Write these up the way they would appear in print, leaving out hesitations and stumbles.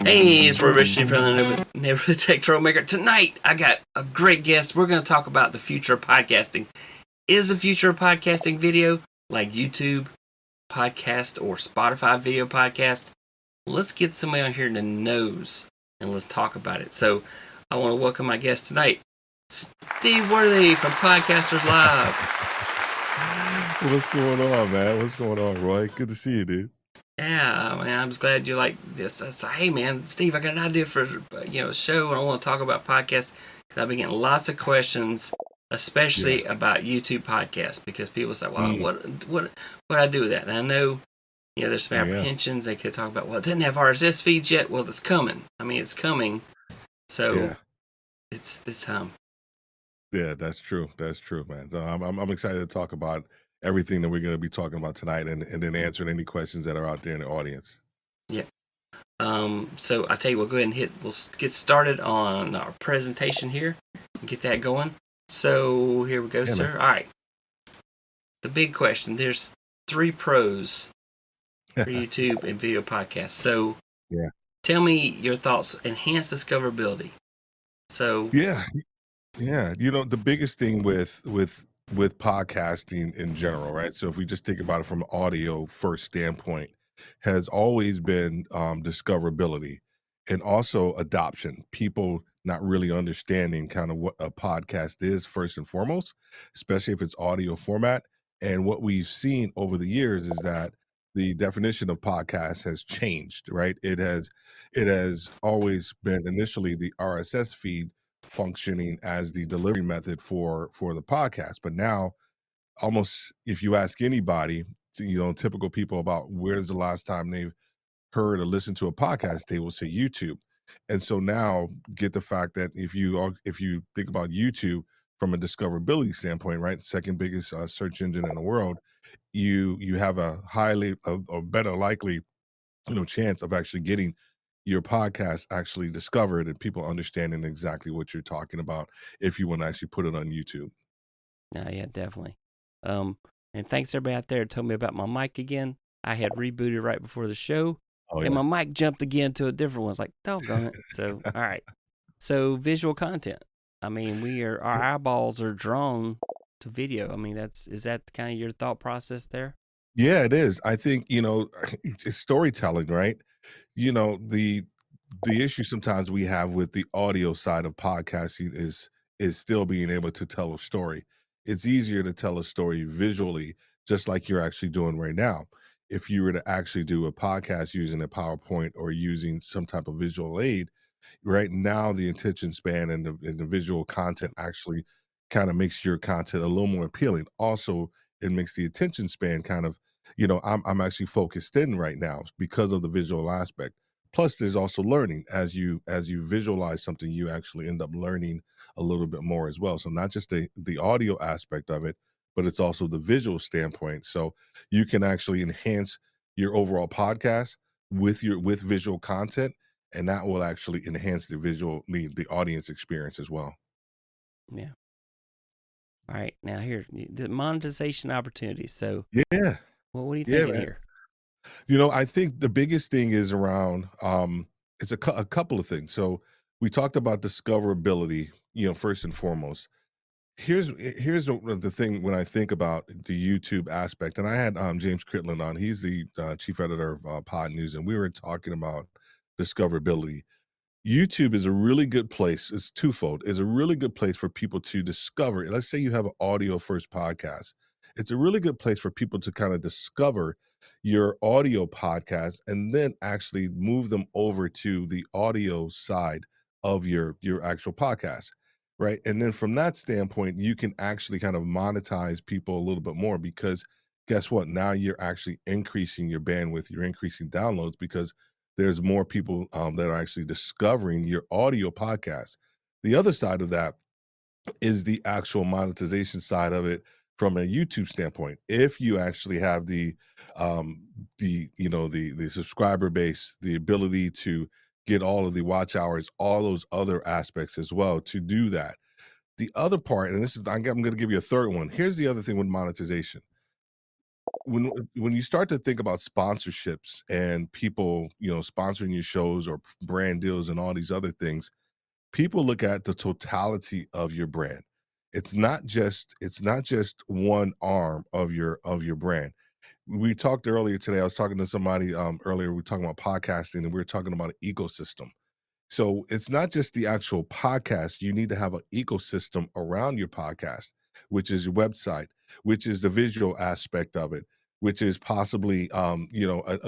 Hey, it's Roy Richardson from the Neighborhood Tech Troublemaker. Tonight, I got a great guest. We're going to talk about the future of podcasting. Is the future of podcasting video like YouTube podcast or Spotify video podcast? Let's get somebody on here that knows and let's talk about it. So, I want to welcome my guest tonight, Steve Worthy from Podcasters Live. What's going on, man? What's going on, Roy? Good to see you, dude. Yeah, man, I'm just glad you like this. I said, hey, man, Steve, I got an idea for a show, and I want to talk about podcasts. I've been getting lots of questions, especially about YouTube podcasts, because people say, well, what I do with that? And I know, there's some apprehensions. They could talk about, well, it didn't have RSS feeds yet. Well, it's coming. I mean, it's coming. So it's time. Yeah, that's true. That's true, man. So I'm excited to talk about everything that we're going to be talking about tonight, and then answering any questions that are out there in the audience. Yeah. So I tell you, we'll go ahead and we'll get started on our presentation here and get that going. So here we go, sir. Man. All right. The big question, there's 3 pros for YouTube and video podcasts. So tell me your thoughts. Enhanced discoverability. So yeah. The biggest thing with podcasting in general, right? So if we just think about it from an audio first standpoint, has always been discoverability and also adoption. People not really understanding kind of what a podcast is first and foremost, especially if it's audio format. And what we've seen over the years is that the definition of podcast has changed, right? It has always been initially the RSS feed functioning as the delivery method for the podcast, but now almost if you ask anybody, typical people, about where's the last time they've heard or listened to a podcast, they will say YouTube. And so now get the fact that if you think about YouTube from a discoverability standpoint, right, second biggest search engine in the world, you have a better likely chance of actually getting your podcast actually discovered and people understanding exactly what you're talking about if you want to actually put it on YouTube. Yeah, definitely. And thanks everybody out there who told me about my mic again. I had rebooted right before the show, and my mic jumped again to a different one. It's like, doggone it. So, all right. So, visual content. I mean, our eyeballs are drawn to video. I mean, is that kind of your thought process there? Yeah, it is. I think, it's storytelling, right? The issue sometimes we have with the audio side of podcasting is still being able to tell a story. It's easier to tell a story visually, just like you're actually doing right now. If you were to actually do a podcast using a PowerPoint or using some type of visual aid, right now the attention span and the visual content actually kind of makes your content a little more appealing. Also, it makes the attention span kind of, I'm actually focused in right now because of the visual aspect. Plus, there's also learning. As you visualize something, you actually end up learning a little bit more as well. So not just the audio aspect of it, but it's also the visual standpoint. So you can actually enhance your overall podcast with visual content, and that will actually enhance the audience experience as well. Yeah. All right. Now here, the monetization opportunities. So well, what are you thinking here? I think the biggest thing is around it's a couple of things. So we talked about discoverability, first and foremost. Here's the thing when I think about the YouTube aspect, and I had James Critland on. He's the chief editor of Pod News, and we were talking about discoverability. YouTube is a really good place. It's twofold. It's a really good place for people to discover. Let's say you have an audio first podcast. It's a really good place for people to kind of discover your audio podcast and then actually move them over to the audio side of your actual podcast, right? And then from that standpoint, you can actually kind of monetize people a little bit more, because guess what? Now you're actually increasing your bandwidth, you're increasing downloads, because there's more people that are actually discovering your audio podcast. The other side of that is the actual monetization side of it from a YouTube standpoint. If you actually have the subscriber base, the ability to get all of the watch hours, all those other aspects as well to do that. The other part, and I'm going to give you a third one. Here's the other thing with monetization. when you start to think about sponsorships and people, sponsoring your shows or brand deals and all these other things, people look at the totality of your brand. It's not just one arm of your brand. We talked earlier today. I was talking to somebody earlier. We were talking about podcasting, and we were talking about an ecosystem. So it's not just the actual podcast. You need to have an ecosystem around your podcast, which is your website, which is the visual aspect of it, which is possibly a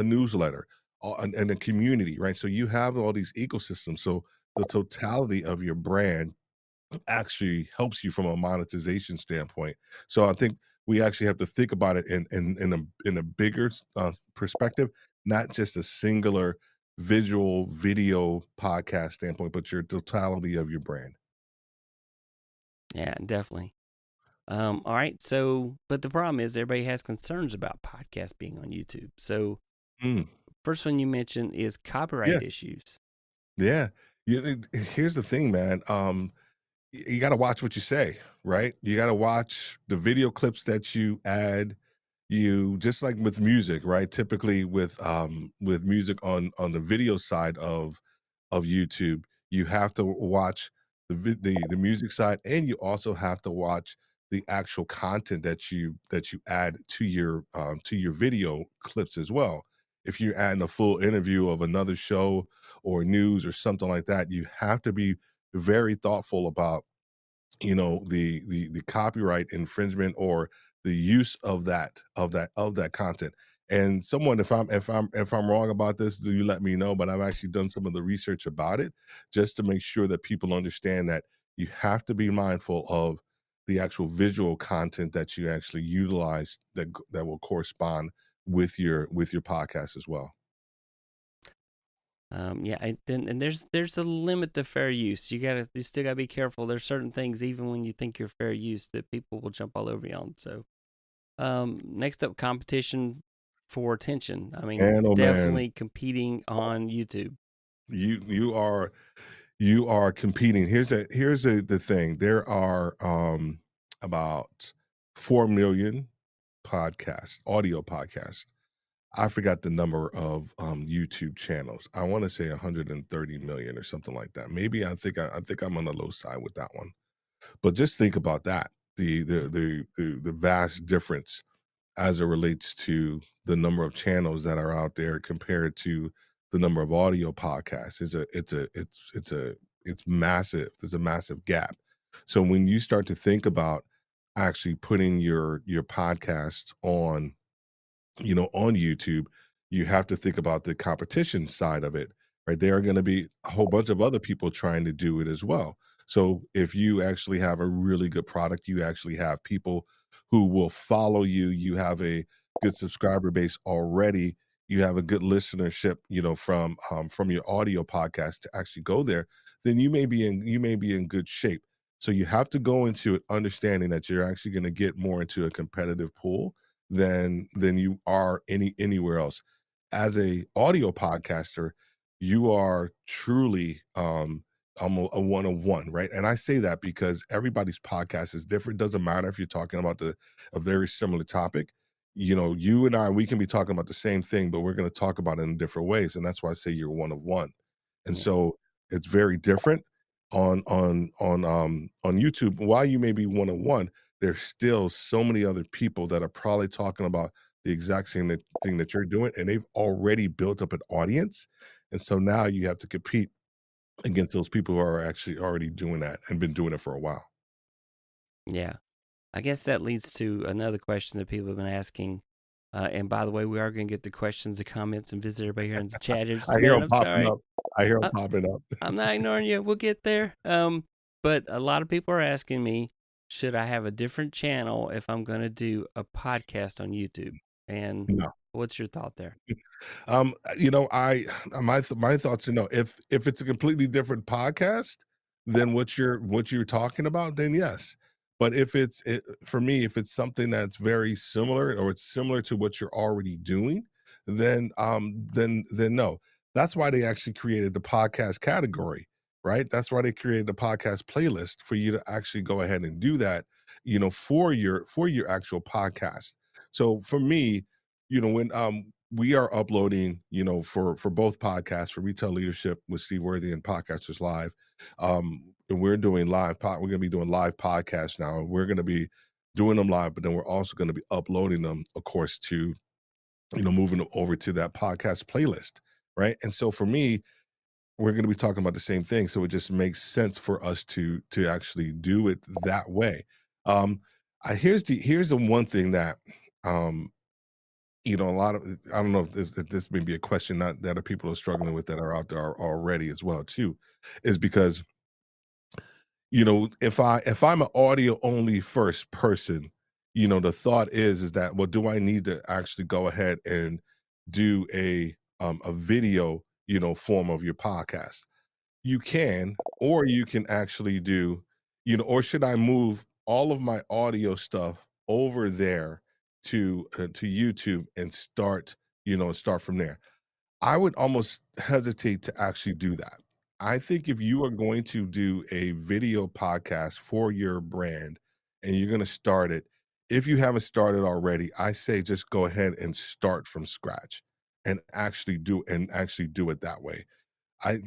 newsletter and a community, right? So you have all these ecosystems. So the totality of your brand actually helps you from a monetization standpoint. So I think we actually have to think about it in a bigger perspective, not just a singular visual video podcast standpoint, but your totality of your brand. Yeah, definitely. All right. So, but the problem is everybody has concerns about podcasts being on YouTube. So, Mm, first one you mentioned is yeah, copyright issues. yeah. Here's the thing, man. You got to watch what you say, right? You got to watch the video clips that you add. You just like with music, right? Typically with music on the video side of YouTube, you have to watch the music side, and you also have to watch the actual content that you add to your video clips as well. If you're adding a full interview of another show or news or something like that, you have to be very thoughtful about the copyright infringement or the use of that content. And someone, if I'm wrong about this, do you let me know? But I've actually done some of the research about it just to make sure that people understand that you have to be mindful of the actual visual content that you actually utilize that will correspond with your podcast as well. Yeah, and there's a limit to fair use. You still gotta be careful. There's certain things even when you think you're fair use that people will jump all over you on. So, next up, competition for attention. I mean, And oh man, definitely competing on YouTube. you are you are competing. Here's the thing. There are about 4 million podcasts, audio podcasts. I forgot the number of YouTube channels. I want to say 130 million or something like that. Maybe I think I'm on the low side with that one. But just think about that. The vast difference as it relates to the number of channels that are out there compared to the number of audio podcasts. It's massive. There's a massive gap. So when you start to think about actually putting your podcast on YouTube, you have to think about the competition side of it, right? There are going to be a whole bunch of other people trying to do it as well. So if you actually have a really good product, you actually have people who will follow you, you have a good subscriber base already, you have a good listenership, from your audio podcast to actually go there, then you may be in good shape. So you have to go into it understanding that you're actually going to get more into a competitive pool than you are anywhere else. As a audio podcaster, you are truly a one of one, right? And I say that because everybody's podcast is different. Doesn't matter if you're talking about a very similar topic. You and I, we can be talking about the same thing, but we're going to talk about it in different ways. And that's why I say you're one of one. And Yeah, so it's very different on YouTube. While you may be one of one, there's still so many other people that are probably talking about the exact same thing that you're doing, and they've already built up an audience. And so now you have to compete against those people who are actually already doing that and been doing it for a while. yeah. I guess that leads to another question that people have been asking. And by the way, we are going to get the questions, the comments, and visit everybody here in the chat here in just I a hear minute. them I'm popping sorry. up. I hear them Uh, popping up. I'm not ignoring you. We'll get there. But a lot of people are asking me, should I have a different channel if I'm going to do a podcast on YouTube? And No. what's your thought there? I my thoughts are no. If it's a completely different podcast than what you're talking about, then yes. But for me, if it's something that's very similar or it's similar to what you're already doing, then no. That's why they actually created the podcast category, right? That's why they created the podcast playlist for you to actually go ahead and do that, for your actual podcast. So for me, when we are uploading, for both podcasts, for Retail Leadership with Steve Worthy and Podcasters Live, and we're doing we're going to be doing live podcasts now, and we're going to be doing them live, but then we're also going to be uploading them, of course, to moving them over to that podcast playlist, right? And so for me, we're going to be talking about the same thing, so it just makes sense for us to actually do it that way. Um, here's the one thing that um, a lot of I don't know if this may be a question that other people are struggling with that are out there already as well too, is because if I'm an audio only first person, the thought is that, well, do I need to actually go ahead and do a video, form of your podcast? You can, or you can actually do, or should I move all of my audio stuff over there to YouTube and start from there? I would almost hesitate to actually do that. I think if you are going to do a video podcast for your brand and you're going to start it, if you haven't started already, I say just go ahead and start from scratch and actually do it that way. I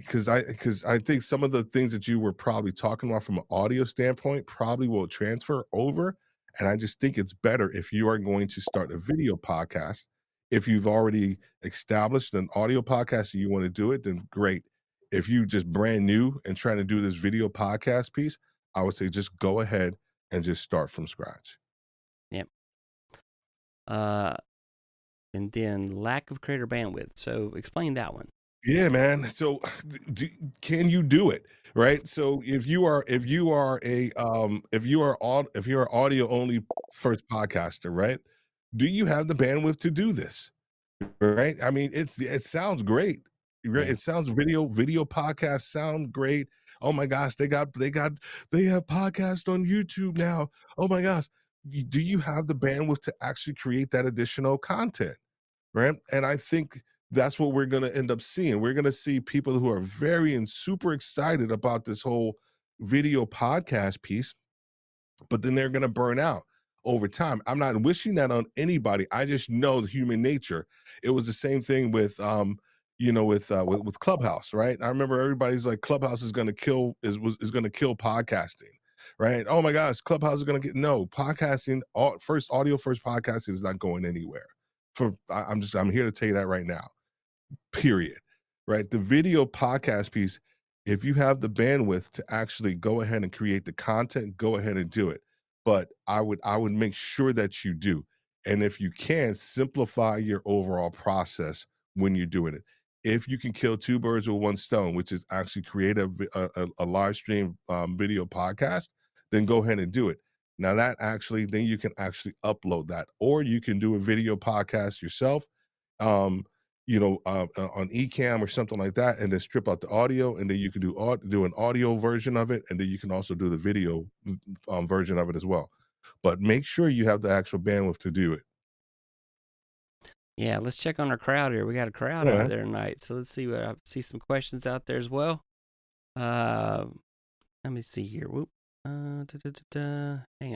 think some of the things that you were probably talking about from an audio standpoint probably will transfer over, and I just think it's better if you are going to start a video podcast. If you've already established an audio podcast and you wanna do it, then great. If you just brand new and trying to do this video podcast piece, I would say just go ahead and just start from scratch. Yep. Uh, and then lack of creator bandwidth. So explain that one. Yeah, man. So, can you do it? Right. So, if you're an audio only first podcaster, right? Do you have the bandwidth to do this? Right. I mean, it sounds great. Right? Yeah. It sounds video podcasts sound great. Oh my gosh, they have podcasts on YouTube now. Oh my gosh. Do you have the bandwidth to actually create that additional content? Right? And I think that's what we're going to end up seeing. We're going to see people who are very and super excited about this whole video podcast piece, but then they're going to burn out over time. I'm not wishing that on anybody. I just know the human nature. It was the same thing with Clubhouse, right? I remember everybody's like Clubhouse is going to is going to kill podcasting. Right? Oh my gosh, Clubhouse is going to get no podcasting. Audio first podcasting is not going anywhere. I'm here to tell you that right now, period. Right? The video podcast piece, if you have the bandwidth to actually go ahead and create the content, go ahead and do it. But I would make sure that you do. And if you can, simplify your overall process when you're doing it. If you can kill two birds with one stone, which is actually create a live stream video podcast, then go ahead and do it. Now then you can actually upload that, or you can do a video podcast yourself. Um, on Ecamm or something like that, and then strip out the audio, and then you can do an audio version of it, and then you can also do the video version of it as well. But make sure you have the actual bandwidth to do it. Yeah, let's check on our crowd here. We got a crowd Yeah, out man. there tonight. So let's see I see some questions out there as well. Uh, let me see here. Whoop. Hang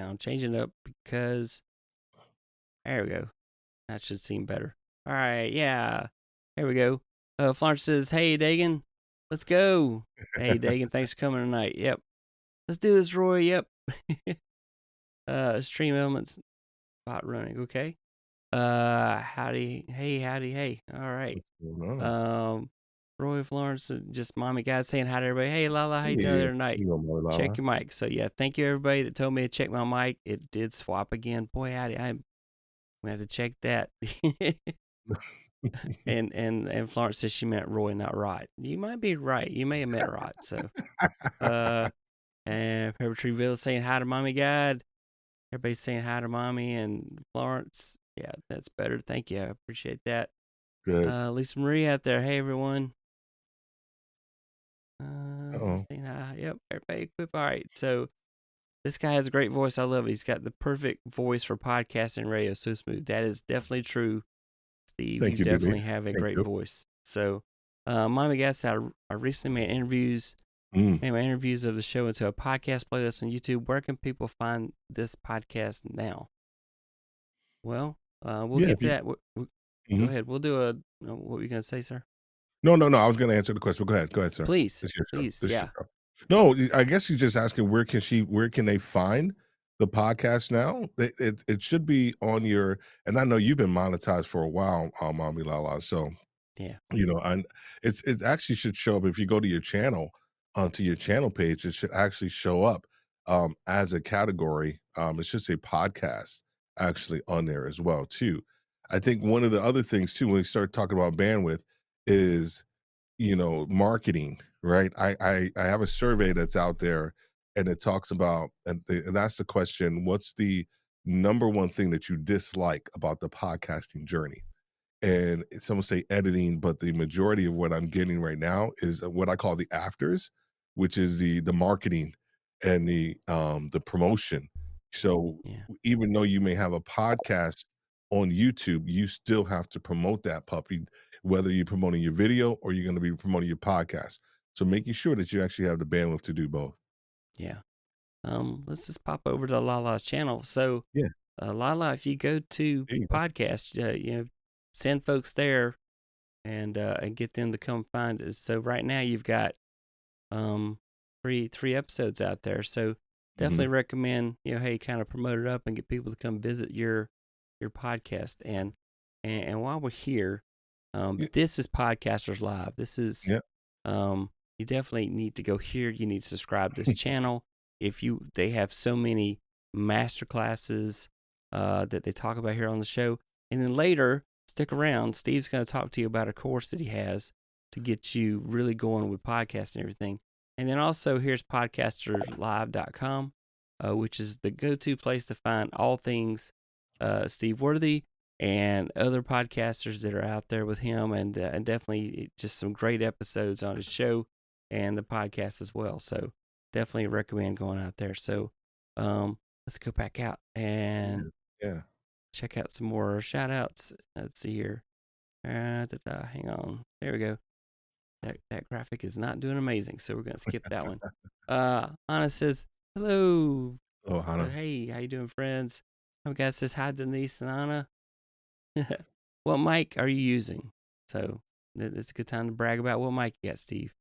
on, I'm changing it up because there we go. That should seem better. All right, yeah. There we go. Florence says, "Hey, Dagan, let's go." Hey, Dagan, thanks for coming tonight. Yep. Let's do this, Roy. Yep. Stream elements bot running. Okay. Howdy. Hey. All right. What's going on? Roy Florence, just mommy God saying hi to everybody. Hey, Lala, how you doing Yeah, there tonight? you know, Check Marlala. your mic. So yeah, thank you everybody that told me to check my mic. It did swap again. Boy, we have to check that. and Florence says she meant Roy, not Rod. You might be right. You may have meant Rod. So and Pepper Treeville saying hi to mommy God. Everybody's saying hi to mommy and Florence. Yeah, that's better. Thank you. I appreciate that. Good. Lisa Marie out there. Hey everyone. Oh, Saying hi. Yep, everybody equip. All right. So this guy has a great voice. I love it. He's got the perfect voice for podcasting and radio. So smooth. That is definitely true, Steve. You thank you, baby. definitely have a Thank great you. voice. So, mommy guys, I recently made Mm. my interviews of the show into a podcast playlist on YouTube. Where can people find this podcast now? Well, We'll Yeah. get to that. Go Mhm. ahead. We'll do a. What were you gonna say, sir? No, no, no. I was going to answer the question. Go ahead. Go ahead, sir. Please, This your show. please, This your yeah, show. No, I guess you're just asking where can they find the podcast now? It should be on your, and I know you've been monetized for a while, Mommy Lala. So yeah, and it actually should show up if you go to your channel, onto your channel page. It should actually show up as a category. It should say podcast actually on there as well too. I think one of the other things too when we start talking about bandwidth is marketing, right? I have a survey that's out there, and it talks about, and that's the question: what's the number one thing that you dislike about the podcasting journey? And some say editing, but the majority of what I'm getting right now is what I call the afters, which is the marketing and the promotion. So yeah, even though you may have a podcast on YouTube, you still have to promote that puppy, whether you're promoting your video or you're going to be promoting your podcast. So making sure that you actually have the bandwidth to do both. yeah. Let's just pop over to Lala's channel. So, Yeah. Lala, if you go to There you go. podcast, send folks there and get them to come find us. So right now you've got um three episodes out there. So Mhm. definitely recommend hey, kind of promote it up and get people to come visit your podcast. And while we're here, Yeah. this is Podcasters Live. This is Yeah. you definitely need to go here. You need to subscribe to this channel. They have so many master classes that they talk about here on the show. And then later, stick around. Steve's going to talk to you about a course that he has to get you really going with podcasts and everything. And then also here's podcasterslive.com, which is the go-to place to find all things Steve Worthy and other podcasters that are out there with him, and definitely just some great episodes on his show and the podcast as well. So definitely recommend going out there. So let's go back out and Yeah. check out some more shout outs. Let's see here. Hang on. There we go. That graphic is not doing amazing, so we're gonna skip that one. Anna says hello. Oh, Hannah. Hey, how you doing, friends? My guy says hi, Denise and Anna. What mic are you using? So it's a good time to brag about what mic you got, Steve.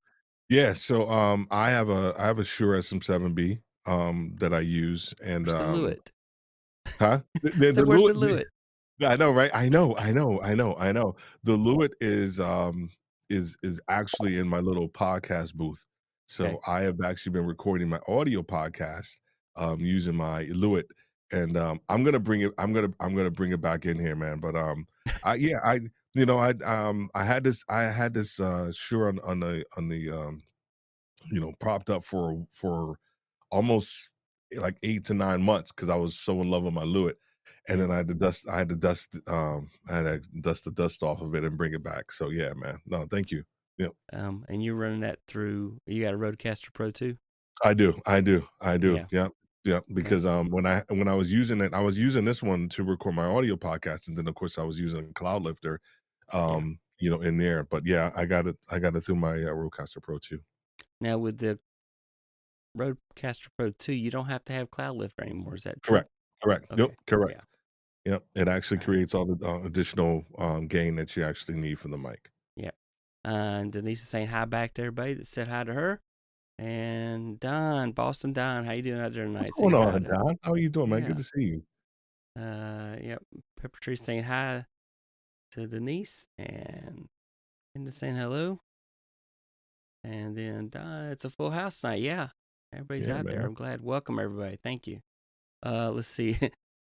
Yeah, so I have a Shure SM7B that I use, and Where's the Lewitt? huh? So The where's the Lewitt. Lewitt? I know, right? I know. The Lewitt is actually in my little podcast booth. Okay. So I have actually been recording my audio podcast using my Lewitt, and I'm gonna bring it back in here, man. But I yeah I I had this Shure on the propped up for almost like 8 to 9 months because I was so in love with my Lewitt, and Yeah. then I had to dust the dust off of it and bring it back. So yeah, man. No, thank you. Yeah, And you're running that through. You got a Rodecaster Pro 2? I do. Yeah. Yeah, yeah. Yeah. Because when I was using it, I was using this one to record my audio podcast, and then of course I was using Cloud Lifter, Yeah. in there. But yeah, I got it through my Rodecaster Pro too. Now with the Rodecaster Pro 2, you don't have to have Cloud Lifter anymore. Is that true? Correct. Correct. Yep. Okay. Correct. Yeah. Yep, it actually All right. creates all the, additional, gain that you actually need from the mic. Yeah. And Denise is saying hi back to everybody that said hi to her. And Don, Boston Don, how you doing out there What's tonight? going Saying hi on, to Don? How are you doing, man? Good yeah. to see you. Yep. Pepper Tree saying hi to Denise and Linda saying hello. And then it's a full house tonight. Yeah. Everybody's Yeah, out there. man. I'm glad. Welcome everybody. Thank you. Let's see.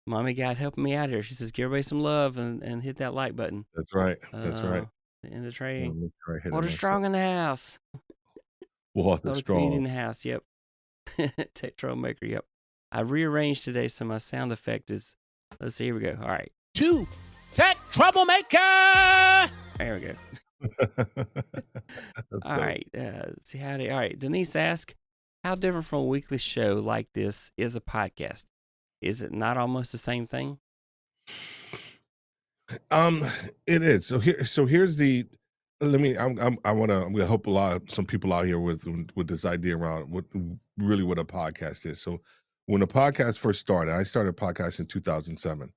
Mommy got helping me out here. She says, give everybody some love and hit that like button. That's right. That's right. Uh in the tray. Make sure I hit it Water myself. strong in the house. Water Water Queen in strong. the house. Yep. Tech Troublemaker. Yep. I rearranged today so my sound effect is. Let's see. Here we go. All right. 2 Tech Troublemaker. There we go. That's All dope. right. See how they. All right. Denise asked, how different from a weekly show like this is a podcast? Is it not almost the same thing? Um, it is. So here's the let me I'm gonna help some people out here with this idea around what a podcast is. So when a podcast first started, I started a podcast in 2007.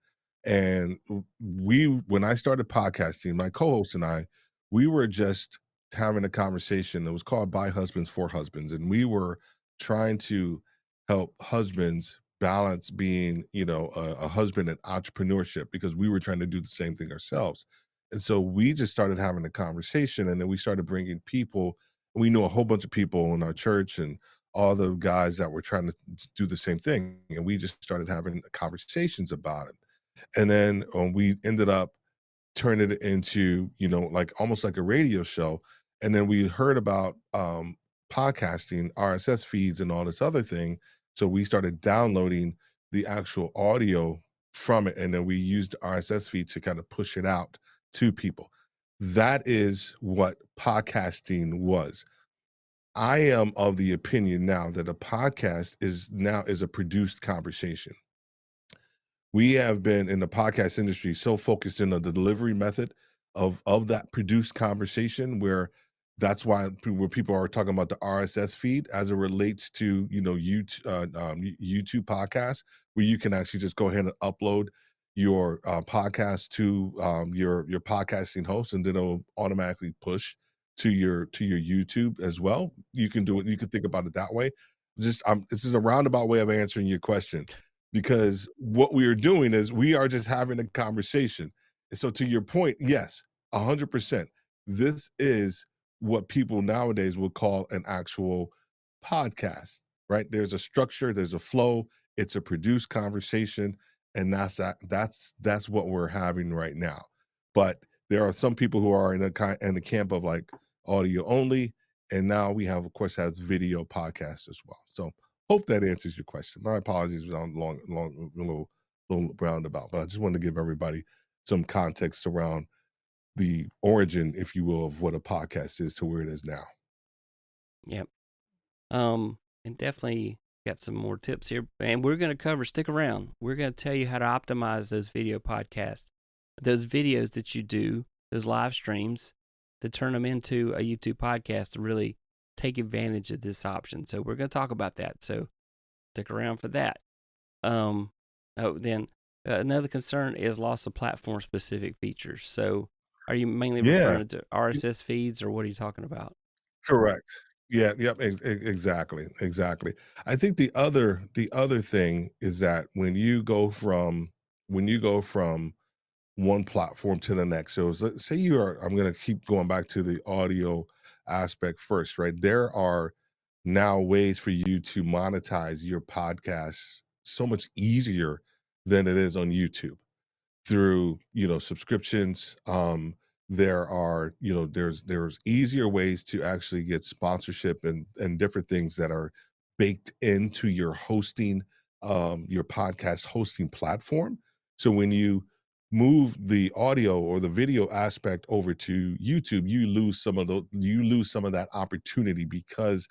And when I started podcasting, my co-host and I, we were just having a conversation. It was called By Husbands for Husbands. And we were trying to help husbands balance being, a husband and entrepreneurship, because we were trying to do the same thing ourselves. And so we just started having a conversation, and then we started bringing people. We knew a whole bunch of people in our church and all the guys that were trying to do the same thing. And we just started having conversations about it. And then we ended up turning it into, like almost like a radio show. And then we heard about podcasting, RSS feeds, and all this other thing. So we started downloading the actual audio from it, and then we used the RSS feed to kind of push it out to people. That is what podcasting was. I am of the opinion now that a podcast is a produced conversation. We have been in the podcast industry so focused in on the delivery method of that produced conversation, where that's why where people are talking about the RSS feed as it relates to, YouTube podcasts, where you can actually just go ahead and upload your podcast to your podcasting host, and then it'll automatically push to your YouTube as well. You can do it. You can think about it that way. This is a roundabout way of answering your question, because what we are doing is we are just having a conversation. And so to your point, yes, 100%. This is what people nowadays would call an actual podcast, right? There's a structure, there's a flow, it's a produced conversation, and that's what we're having right now. But there are some people who are in the camp of like audio only, and now we have, of course, has video podcasts as well. So hope that answers your question. My apologies, I'm a little roundabout, but I just wanted to give everybody some context around the origin, if you will, of what a podcast is to where it is now. Yep. And definitely got some more tips here. And we're going to cover, stick around. We're going to tell you how to optimize those video podcasts, those videos that you do, those live streams, to turn them into a YouTube podcast to really take advantage of this option. So we're going to talk about that. So stick around for that. Then another concern is loss of platform specific features. So are you mainly Yeah. referring to RSS feeds, or what are you talking about? Correct. Yeah, yep, exactly. I think the other thing is that when you go from one platform to the next. So let's say I'm going to keep going back to the audio aspect first, right? There are now ways for you to monetize your podcasts so much easier than it is on YouTube, through subscriptions. There are, there's easier ways to actually get sponsorship and different things that are baked into your podcast hosting platform. So when you move the audio or the video aspect over to YouTube, you lose some of that opportunity, because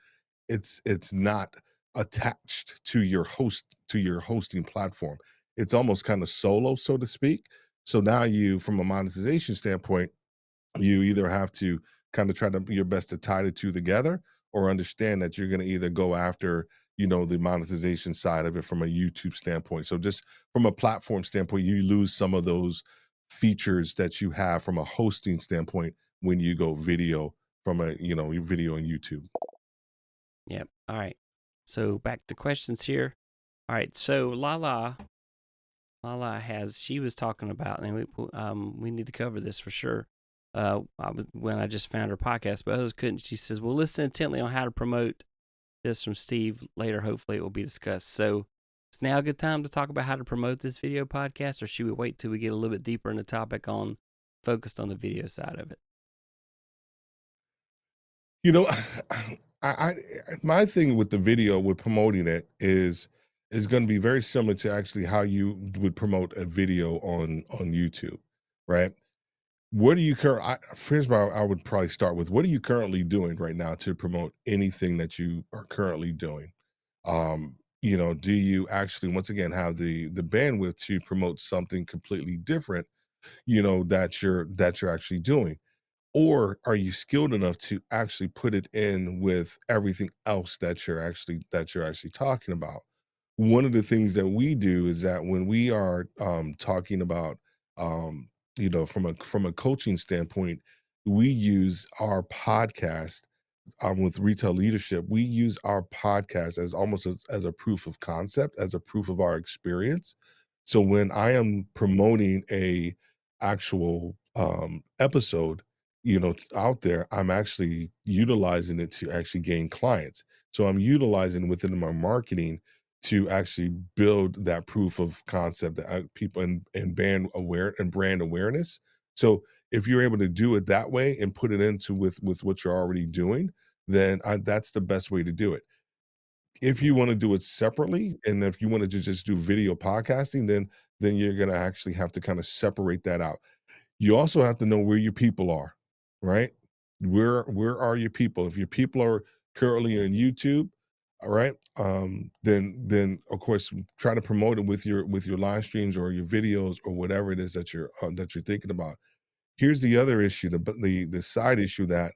it's not attached to your hosting platform. It's almost kind of solo, so to speak. So now you, from a monetization standpoint, you either have to kind of try to your best to tie the two together, or understand that you're going to either go after, the monetization side of it from a YouTube standpoint. So just from a platform standpoint, you lose some of those features that you have from a hosting standpoint when you go video from your video on YouTube. Yep. All right. So back to questions here. All right. So Lala she was talking about, and we need to cover this for sure. When I just found her podcast, but others couldn't. She says, "We'll listen intently on how to promote this from Steve later. Hopefully, it will be discussed." So, it's now a good time to talk about how to promote this video podcast, or should we wait till we get a little bit deeper in the topic focused on the video side of it? You know, I my thing with the video, with promoting it, is going to be very similar to actually how you would promote a video on YouTube, right? What are you here's where I would probably start with. What are you currently doing right now to promote anything that you are currently doing? Do you actually, once again, have the bandwidth to promote something completely different, that you're actually doing? Or are you skilled enough to actually put it in with everything else that you're actually talking about? one of the things that we do is that when we are talking about, um, from a coaching standpoint, we use our podcast with retail leadership. We use our podcast as almost as a proof of concept, as a proof of our experience. So when I am promoting a actual episode, out there, I'm actually utilizing it to actually gain clients. So I'm utilizing within my marketing to actually build that proof of concept that people and brand awareness. So if you're able to do it that way and put it into with what you're already doing, then that's the best way to do it. If you want to do it separately, and if you want to just do video podcasting, then you're going to actually have to kind of separate that out. You also have to know where your people are, right? Where are your people? If your people are currently on YouTube, all right, then of course try to promote it with your live streams or your videos or whatever it is that you're thinking about. Here's the other issue, the side issue that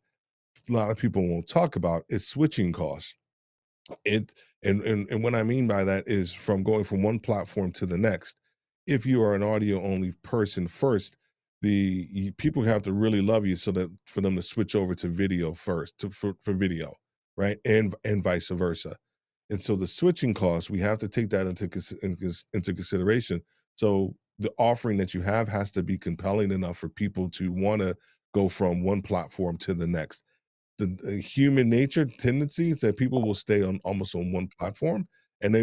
a lot of people won't talk about is switching costs. It and what I mean by that is from going from one platform to the next. If you are an audio only person first, people have to really love you so that for them to switch over to video first for video, right? And vice versa. And so the switching costs, we have to take that into consideration. So the offering that you have has to be compelling enough for people to want to go from one platform to the next. The human nature tendency is that people will stay on almost on one platform, and they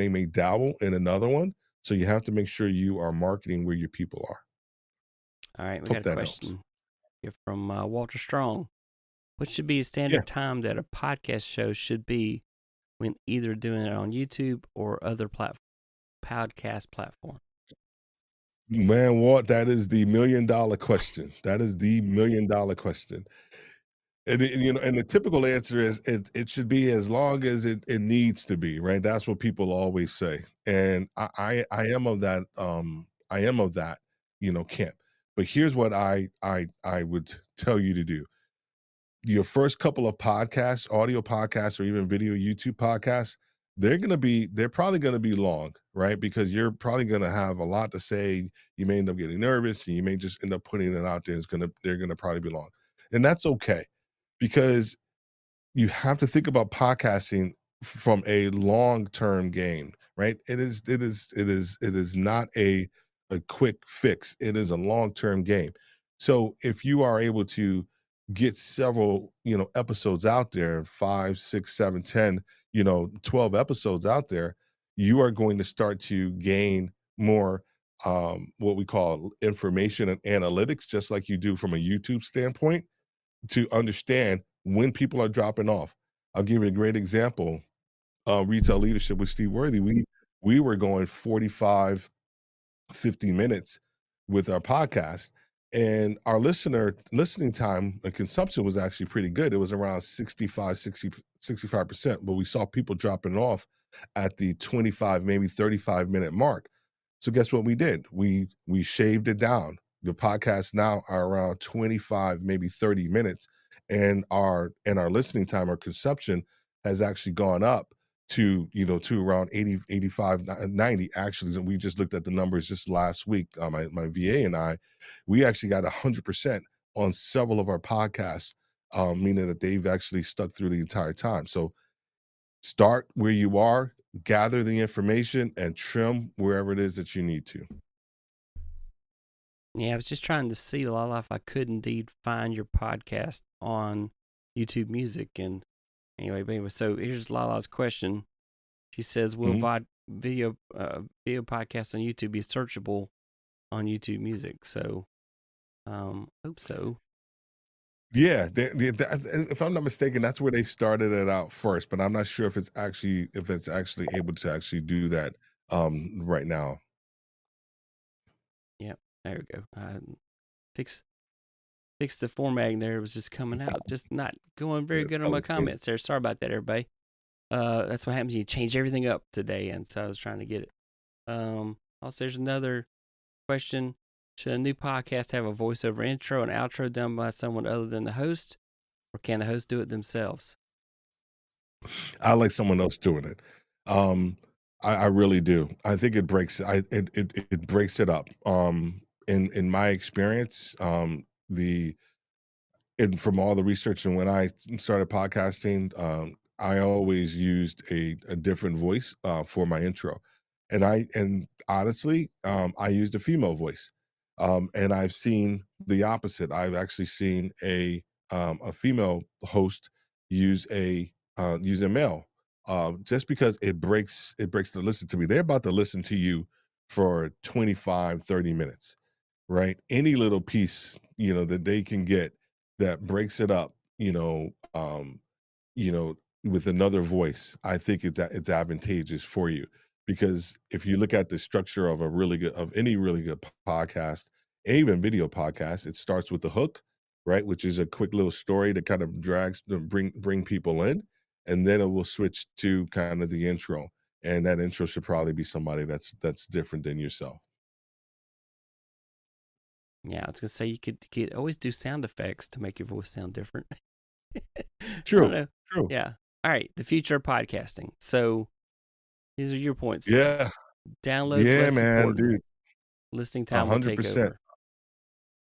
may dabble in another one. So you have to make sure you are marketing where your people are. All right, we got Hope a that helps. question here from Walter Strong. What should be a Yeah. standard time that a podcast show should be when either doing it on YouTube or other podcast platform? Man, Walt, that is the $1,000,000 question. That is the $1,000,000 question. And the typical answer is it should be as long as it needs to be, right? That's what people always say. And I am of that camp. But here's what I would tell you to do. Your first couple of podcasts, audio podcasts, or even video YouTube podcasts, they're probably gonna be long, right? Because you're probably gonna have a lot to say. You may end up getting nervous, and you may just end up putting it out there. They're gonna probably be long. And that's okay because you have to think about podcasting from a long-term game, right? It is not a quick fix. It is a long-term game. So if you are able to get several, episodes out there, 5, 6, 7, 10, 12 episodes out there, you are going to start to gain more what we call information and analytics, just like you do from a YouTube standpoint to understand when people are dropping off. I'll give you a great example. Retail leadership with Steve Worthy. We were going 45, 50 minutes with our podcast, and our listening time and consumption was actually pretty good. It was around 65%, but we saw people dropping off at the 25, maybe 35-minute mark. So guess what we did? We shaved it down. The podcasts now are around 25, maybe 30 minutes, and our listening time or consumption has actually gone up to around 80, 85, 90. Actually, we just looked at the numbers just last week. My VA and we actually got 100% on several of our podcasts, meaning that they've actually stuck through the entire time. So start where you are, gather the information, and trim wherever it is that you need to. Yeah, I was just trying to see, Lala, if I could indeed find your podcast on YouTube Music. And anyway, so here's Lala's question. She says, "Will Mhm. video podcast on YouTube be searchable on YouTube Music?" So, hope so. Yeah, if I'm not mistaken, that's where they started it out first, but I'm not sure if it's actually able to actually do that right now. Yep, there we go. Fix the formatting there. It was just coming out, just not going very Yeah, good on my color change. comments there. Sorry about that, everybody. That's what happens when you change everything up today, and so I was trying to get it. Also, there's another question. Should a new podcast have a voiceover intro and outro done by someone other than the host, or can the host do it themselves? I like someone else doing it. Um, I really do. I think it breaks it breaks it up. In my experience, the and from all the research and when I started podcasting, I always used a different voice for my intro, and honestly, I used a female voice, and I've seen the opposite. I've actually seen a female host use a male, just because it breaks the listen to me. They're about to listen to you for 25, 30 minutes, right? Any little piece, that they can get that breaks it up, you know, with another voice, I think it's advantageous for you because if you look at the structure of any really good podcast, and even video podcast, it starts with the hook, right, which is a quick little story that kind of drags to bring people in, and then it will switch to kind of the intro, and that intro should probably be somebody that's different than yourself. Yeah, I was gonna say you could always do sound effects to make your voice sound different. I don't True, know. true. Yeah. All right. The future of podcasting. So these are your points. Yeah, Downloads yeah, less man, important. dude, Listening a time will hundred take percent.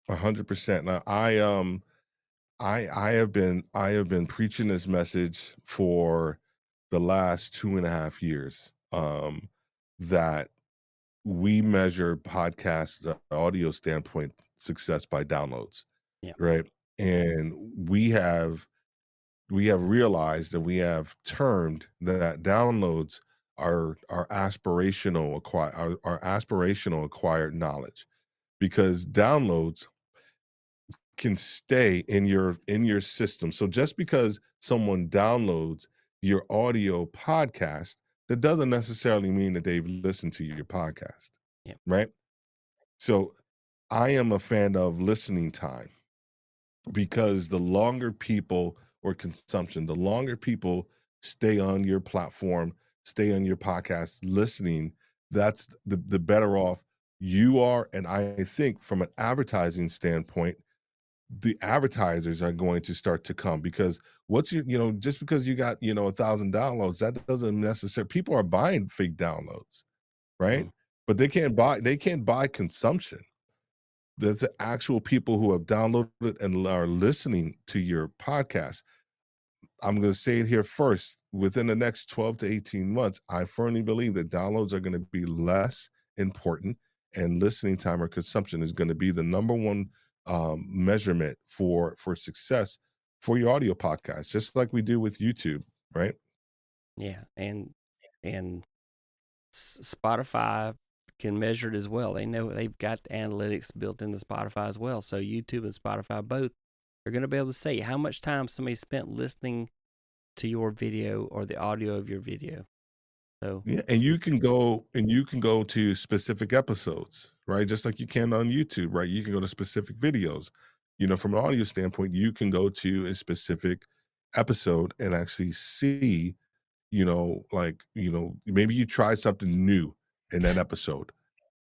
over. 100%. Now, I have been preaching this message for the last 2.5 years, that we measure podcast audio standpoint success by downloads, Yeah. right? And we have realized and we have termed that downloads are aspirational acquired knowledge because downloads can stay in your system. So just because someone downloads your audio podcast, that doesn't necessarily mean that they've listened to your podcast, Yeah. right? So I am a fan of listening time because the longer people stay on your platform, stay on your podcast listening, that's the better off you are. And I think from an advertising standpoint, the advertisers are going to start to come because just because you got 1,000 downloads, that doesn't necessarily, people are buying fake downloads, right? Mm. But they can't buy consumption. There's the actual people who have downloaded and are listening to your podcast. I'm going to say it here first. Within the next 12 to 18 months, I firmly believe that downloads are going to be less important and listening time or consumption is going to be the number one measurement for success for your audio podcast, just like we do with YouTube, right? Yeah. And Spotify can measure it as well. They know they've got the analytics built into Spotify as well. So YouTube and Spotify both are going to be able to say how much time somebody spent listening to your video or the audio of your video. So Yeah, and you can go to specific episodes, right? Just like you can on YouTube, right? You can go to specific videos. From an audio standpoint, you can go to a specific episode and actually see, maybe you tried something new in that episode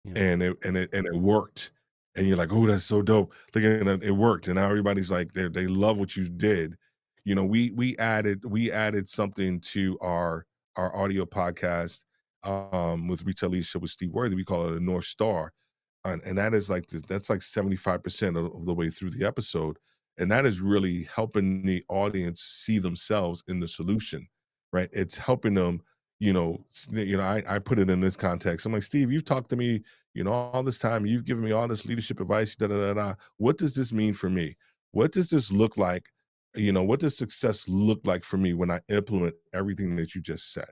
yeah. and it worked. And you're like, oh, that's so dope. Look at it, it worked. And now everybody's like, they love what you did. We added something to our audio podcast with Retail Leadership with Steve Worthy. We call it a North Star. And that is that's like 75% of the way through the episode. And that is really helping the audience see themselves in the solution, right? It's helping them, I put it in this context. I'm like, Steve, you've talked to me, all this time, you've given me all this leadership advice, da da da da. What does this mean for me? What does this look like? What does success look like for me when I implement everything that you just said?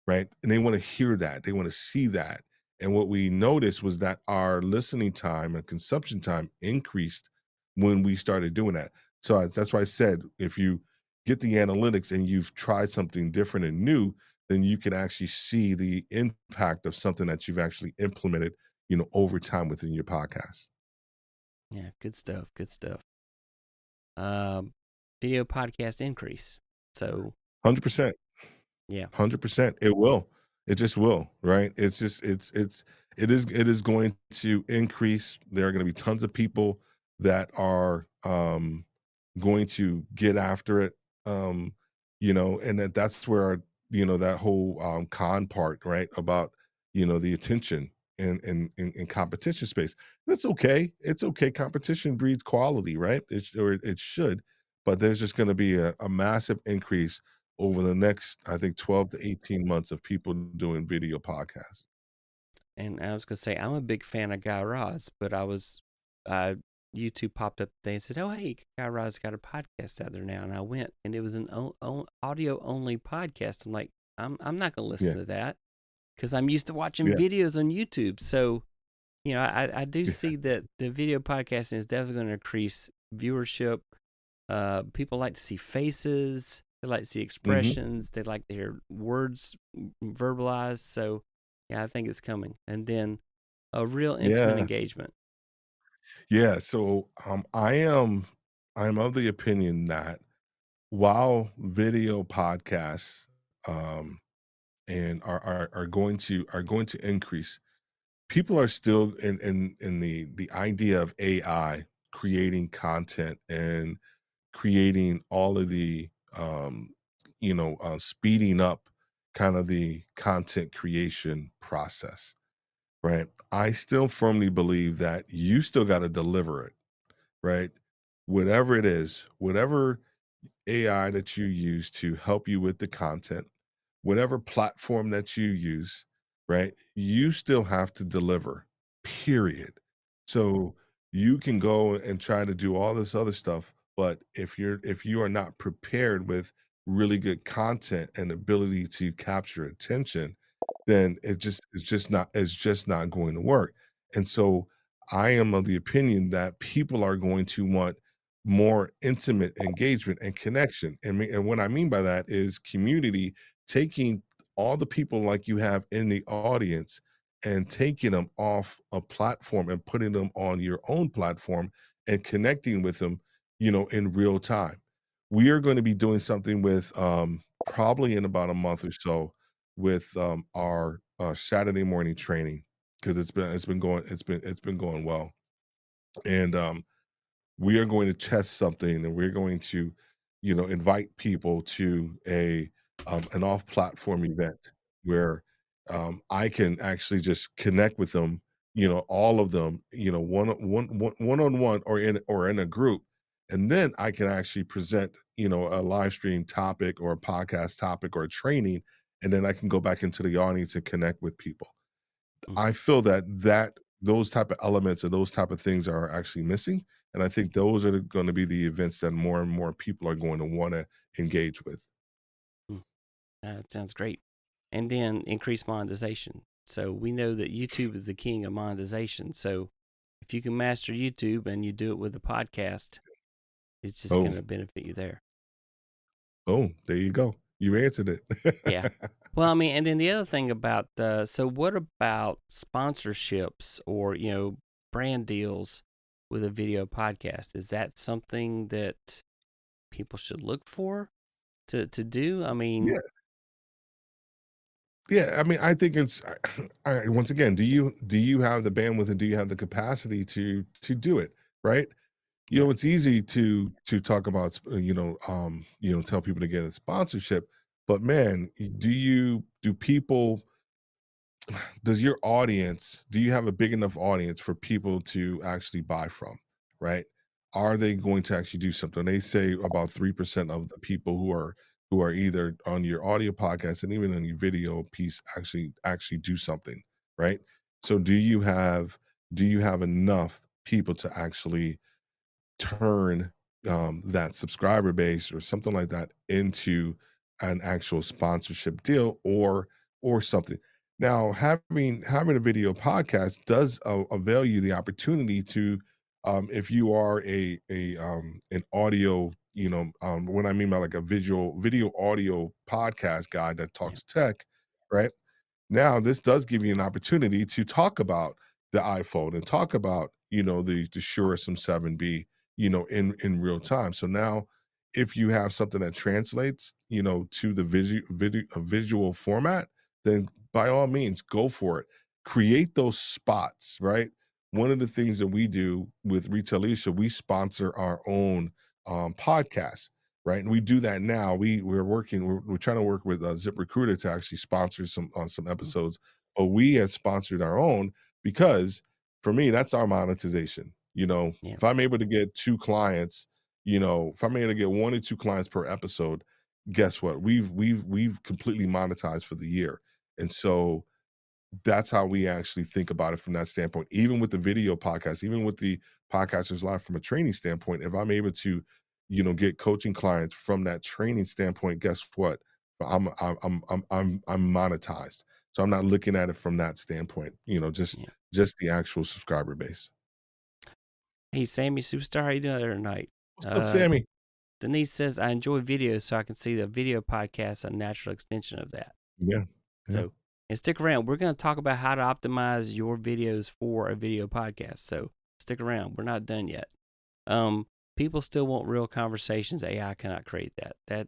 Right. And they want to hear that. They want to see that. And what we noticed was that our listening time and consumption time increased when we started doing that. So that's why I said, if you get the analytics and you've tried something different and new, then you can actually see the impact of something that you've actually implemented, over time within your podcast. Yeah. Good stuff. Good stuff. Video podcast increase. So 100%. yeah. 100%. It will. It just will, right? It's just it is going to increase. There are going to be tons of people that are going to get after it. And that's where that whole con part, right? About the attention in competition space. That's okay. It's okay. Competition breeds quality, right? Or it should, but there's just going to be a massive increase over the next, I think, 12 to 18 months of people doing video podcasts. And I was gonna say I'm a big fan of Guy Raz, but I was uh YouTube popped up today and said, "Oh, hey, Guy Raz got a podcast out there now," and I went, and it was an audio only podcast. I'm like, I'm not gonna Yeah. listen to that because I'm used to watching Yeah. videos on YouTube. So I do see that the video podcasting is definitely going to increase viewership. People like to see faces. They like to see Hmm. expressions. They like to hear words verbalized. So, yeah, I think it's coming. And then a real intimate Yeah. engagement. Yeah. So I'm of the opinion that while video podcasts um and are going to increase, people are still in the idea of AI creating content and creating all of the speeding up kind of the content creation process, right? I still firmly believe that you still got to deliver it, right? Whatever it is, whatever AI that you use to help you with the content, whatever platform that you use, right? You still have to deliver, period. So you can go and try to do all this other stuff, but if you are not prepared with really good content and ability to capture attention, then it's just not going to work. And so I am of the opinion that people are going to want more intimate engagement and connection. And what I mean by that is community, taking all the people like you have in the audience and taking them off a platform and putting them on your own platform and connecting with them, in real time. We are going to be doing something with probably in about a month or so with our Saturday morning training, because it's been going well. And we are going to test something, and we're going to invite people to a an off-platform event where I can actually just connect with them, all of them, one-on-one or in a group, and then I can actually present a live stream topic or a podcast topic or a training, and then I can go back into the audience and connect with people. Mm. I feel that those type of elements and those type of things are actually missing, and I think those are gonna be the events that more and more people are going to wanna engage with. Mm. That sounds great. And then increase monetization. So we know that YouTube is the king of monetization. So if you can master YouTube and you do it with a podcast, it's just Oh, going to benefit you there. oh, there you go. You answered Yeah. it. Well, I mean, and then the other thing about so what about sponsorships or brand deals with a video podcast? Is that something that people should look for to do? I mean, Yeah, yeah, I mean, I think it's I once again, do you have the bandwidth and do you have the capacity to do it, right? yeah, It's easy to talk about, tell people to get a sponsorship, but man, do people do you have a big enough audience for people to actually buy from, right? Are they going to actually do something? They say about 3% of the people who are either on your audio podcast and even on your video piece actually do something, right? So do you have enough people to actually turn that subscriber base or something like that into an actual sponsorship deal or something. Now, having a video podcast does avail you the opportunity to, if you are an audio, what I mean by like a video audio podcast guy that yeah. talks tech, right? Now, this does give you an opportunity to talk about the iPhone and talk about, the Shure SM7B, in real time. So now if you have something that translates, to the visual format, then by all means go for it. Create those spots, right? One of the things that we do with Retail Leadership, we sponsor our own podcast, right? And we do that now. We're trying to work with ZipRecruiter to actually sponsor some Mm, episodes, but we have sponsored our own because for me, that's our monetization. yeah, If I'm able to get two clients, if I'm able to get one or two clients per episode, guess what? We've completely monetized for the year. And so that's how we actually think about it from that standpoint. Even with the video podcast, even with the podcasters live from a training standpoint, if I'm able to, get coaching clients from that training standpoint, guess what? I'm monetized. So I'm not looking at it from that standpoint, yeah. just the actual subscriber base. Hey, Sammy Superstar, how you doing there tonight? What's up, Sammy? Denise says, I enjoy videos, so I can see the video podcast a natural extension of that. Yeah. Yeah. So, and stick around. We're going to talk about how to optimize your videos for a video podcast. So stick around. We're not done yet. People still want real conversations. AI cannot create that.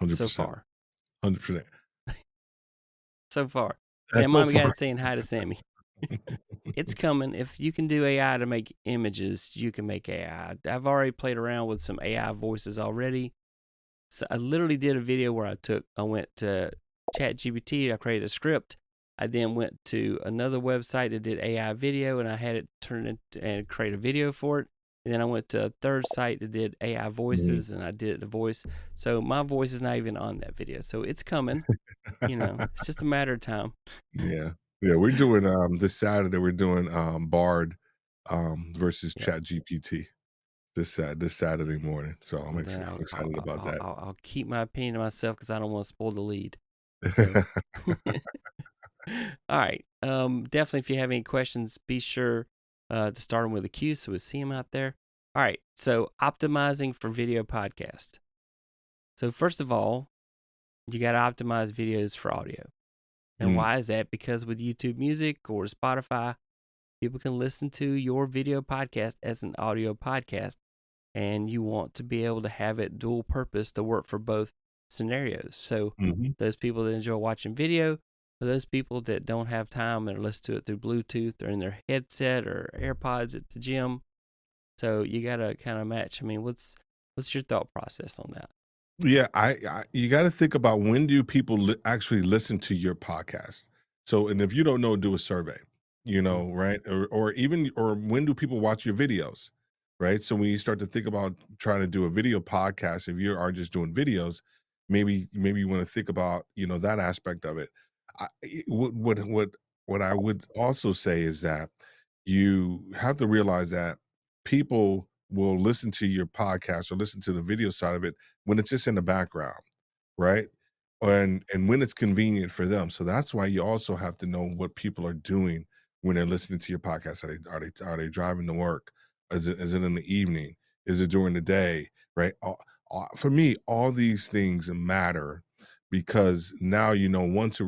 So 100%. far. 100%. So far. Yeah, That's so Mommy far. Got saying hi to Sammy. It's coming. If you can do AI to make images, you can make AI. I've already played around with some AI voices already. So I literally did a video where I went to ChatGPT, I created a script. I then went to another website that did AI video, and I had it turn it and create a video for it. And then I went to a third site that did AI voices, and I did the voice. So my voice is not even on that video. So it's coming. It's just a matter of time. Yeah. Yeah, we're doing, this Saturday, we're doing, Bard, versus Yep. ChatGPT this Saturday morning, so I'm Well, then excited about that. I'll keep my opinion to myself because I don't want to spoil the lead. So, all right. Definitely, if you have any questions, be sure to start them with a Q so we see them out there. All right. So, optimizing for video podcast. So, first of all, you got to optimize videos for audio. And Mm, why is that? Because with YouTube Music or Spotify, people can listen to your video podcast as an audio podcast, and you want to be able to have it dual purpose to work for both scenarios. So mhm. those people that enjoy watching video, or those people that don't have time and listen to it through Bluetooth or in their headset or AirPods at the gym. So you got to kind of match. I mean, what's your thought process on that? Yeah, I you gotta think about when do people actually listen to your podcast? So, and if you don't know, do a survey, Mm, right? Or when do people watch your videos, right? So when you start to think about trying to do a video podcast, if you are just doing videos, maybe you want to think about, that aspect of it. What I would also say is that you have to realize that people will listen to your podcast or listen to the video side of it when it's just in the background, right? And when it's convenient for them. So that's why you also have to know what people are doing when they're listening to your podcast. Are they driving to work? Is it in the evening? Is it during the day? Right? For me, all these things matter because now you know when to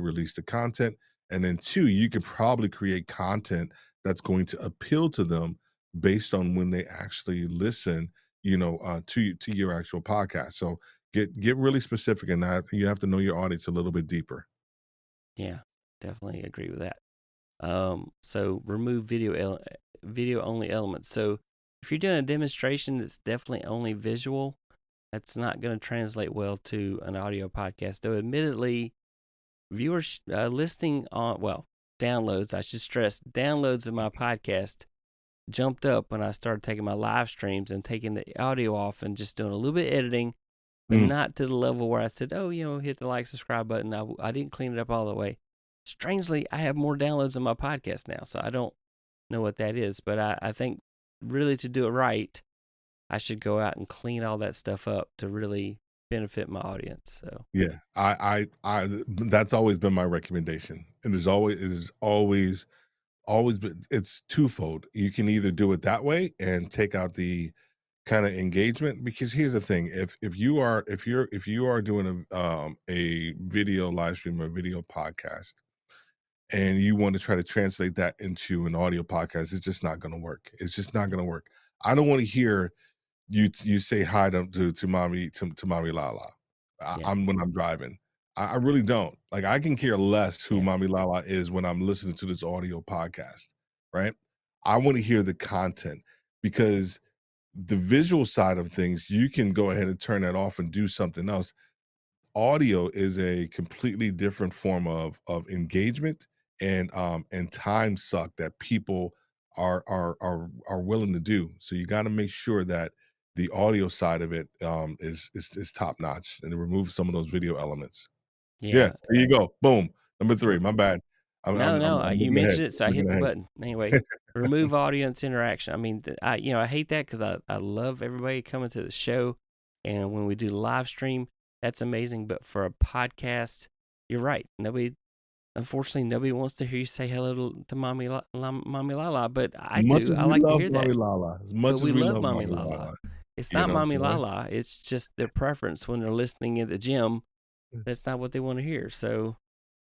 release the content, and then two, you can probably create content that's going to appeal to them based on when they actually listen, to your actual podcast. So get really specific in that. You have to know your audience a little bit deeper. yeah, definitely agree with that. So remove video only elements. So if you're doing a demonstration that's definitely only visual, that's not going to translate well to an audio podcast. Though, admittedly, viewers listening on, downloads, I should stress, downloads of my podcast jumped up when I started taking my live streams and taking the audio off and just doing a little bit editing, but Mm. not to the level where I said, oh, hit the like, subscribe button. I didn't clean it up all the way. Strangely, I have more downloads on my podcast now, so I don't know what that is, but I think really to do it right, I should go out and clean all that stuff up to really benefit my audience. So Yeah, that's always been my recommendation, and it is always been. It's twofold. You can either do it that way and take out the kind of engagement, because here's the thing: if you are doing a video live stream or a video podcast, and you want to try to translate that into an audio podcast, it's just not going to work. It's just not going to work. I don't want to hear you say hi to mommy Lala. yeah, I'm when I'm driving. I really don't. Like, I can care less who yeah, mommy Lala is when I'm listening to this audio podcast, right? I want to hear the content because the visual side of things, you can go ahead and turn that off and do something else. Audio is a completely different form of engagement and time suck that people are willing to do. So you got to make sure that the audio side of it is top notch and to remove some of those video elements. Yeah, Yeah. there you go. Boom. Number 3. My bad. I'm You looking ahead. mentioned it, so I hit the button. Anyway, remove audience interaction. I mean, I hate that because I love everybody coming to the show, and when we do live stream, that's amazing. But for a podcast, you're right. Unfortunately, nobody wants to hear you say hello to Mommy Lala, but I Much do. as I we like to love hear that. Mommy Lala, as But much we as we love love Mommy Mommy Lala. Lala, It's you not know what I'm Mommy saying? Lala. It's just their preference when they're listening in the gym. That's not what they want to hear. So,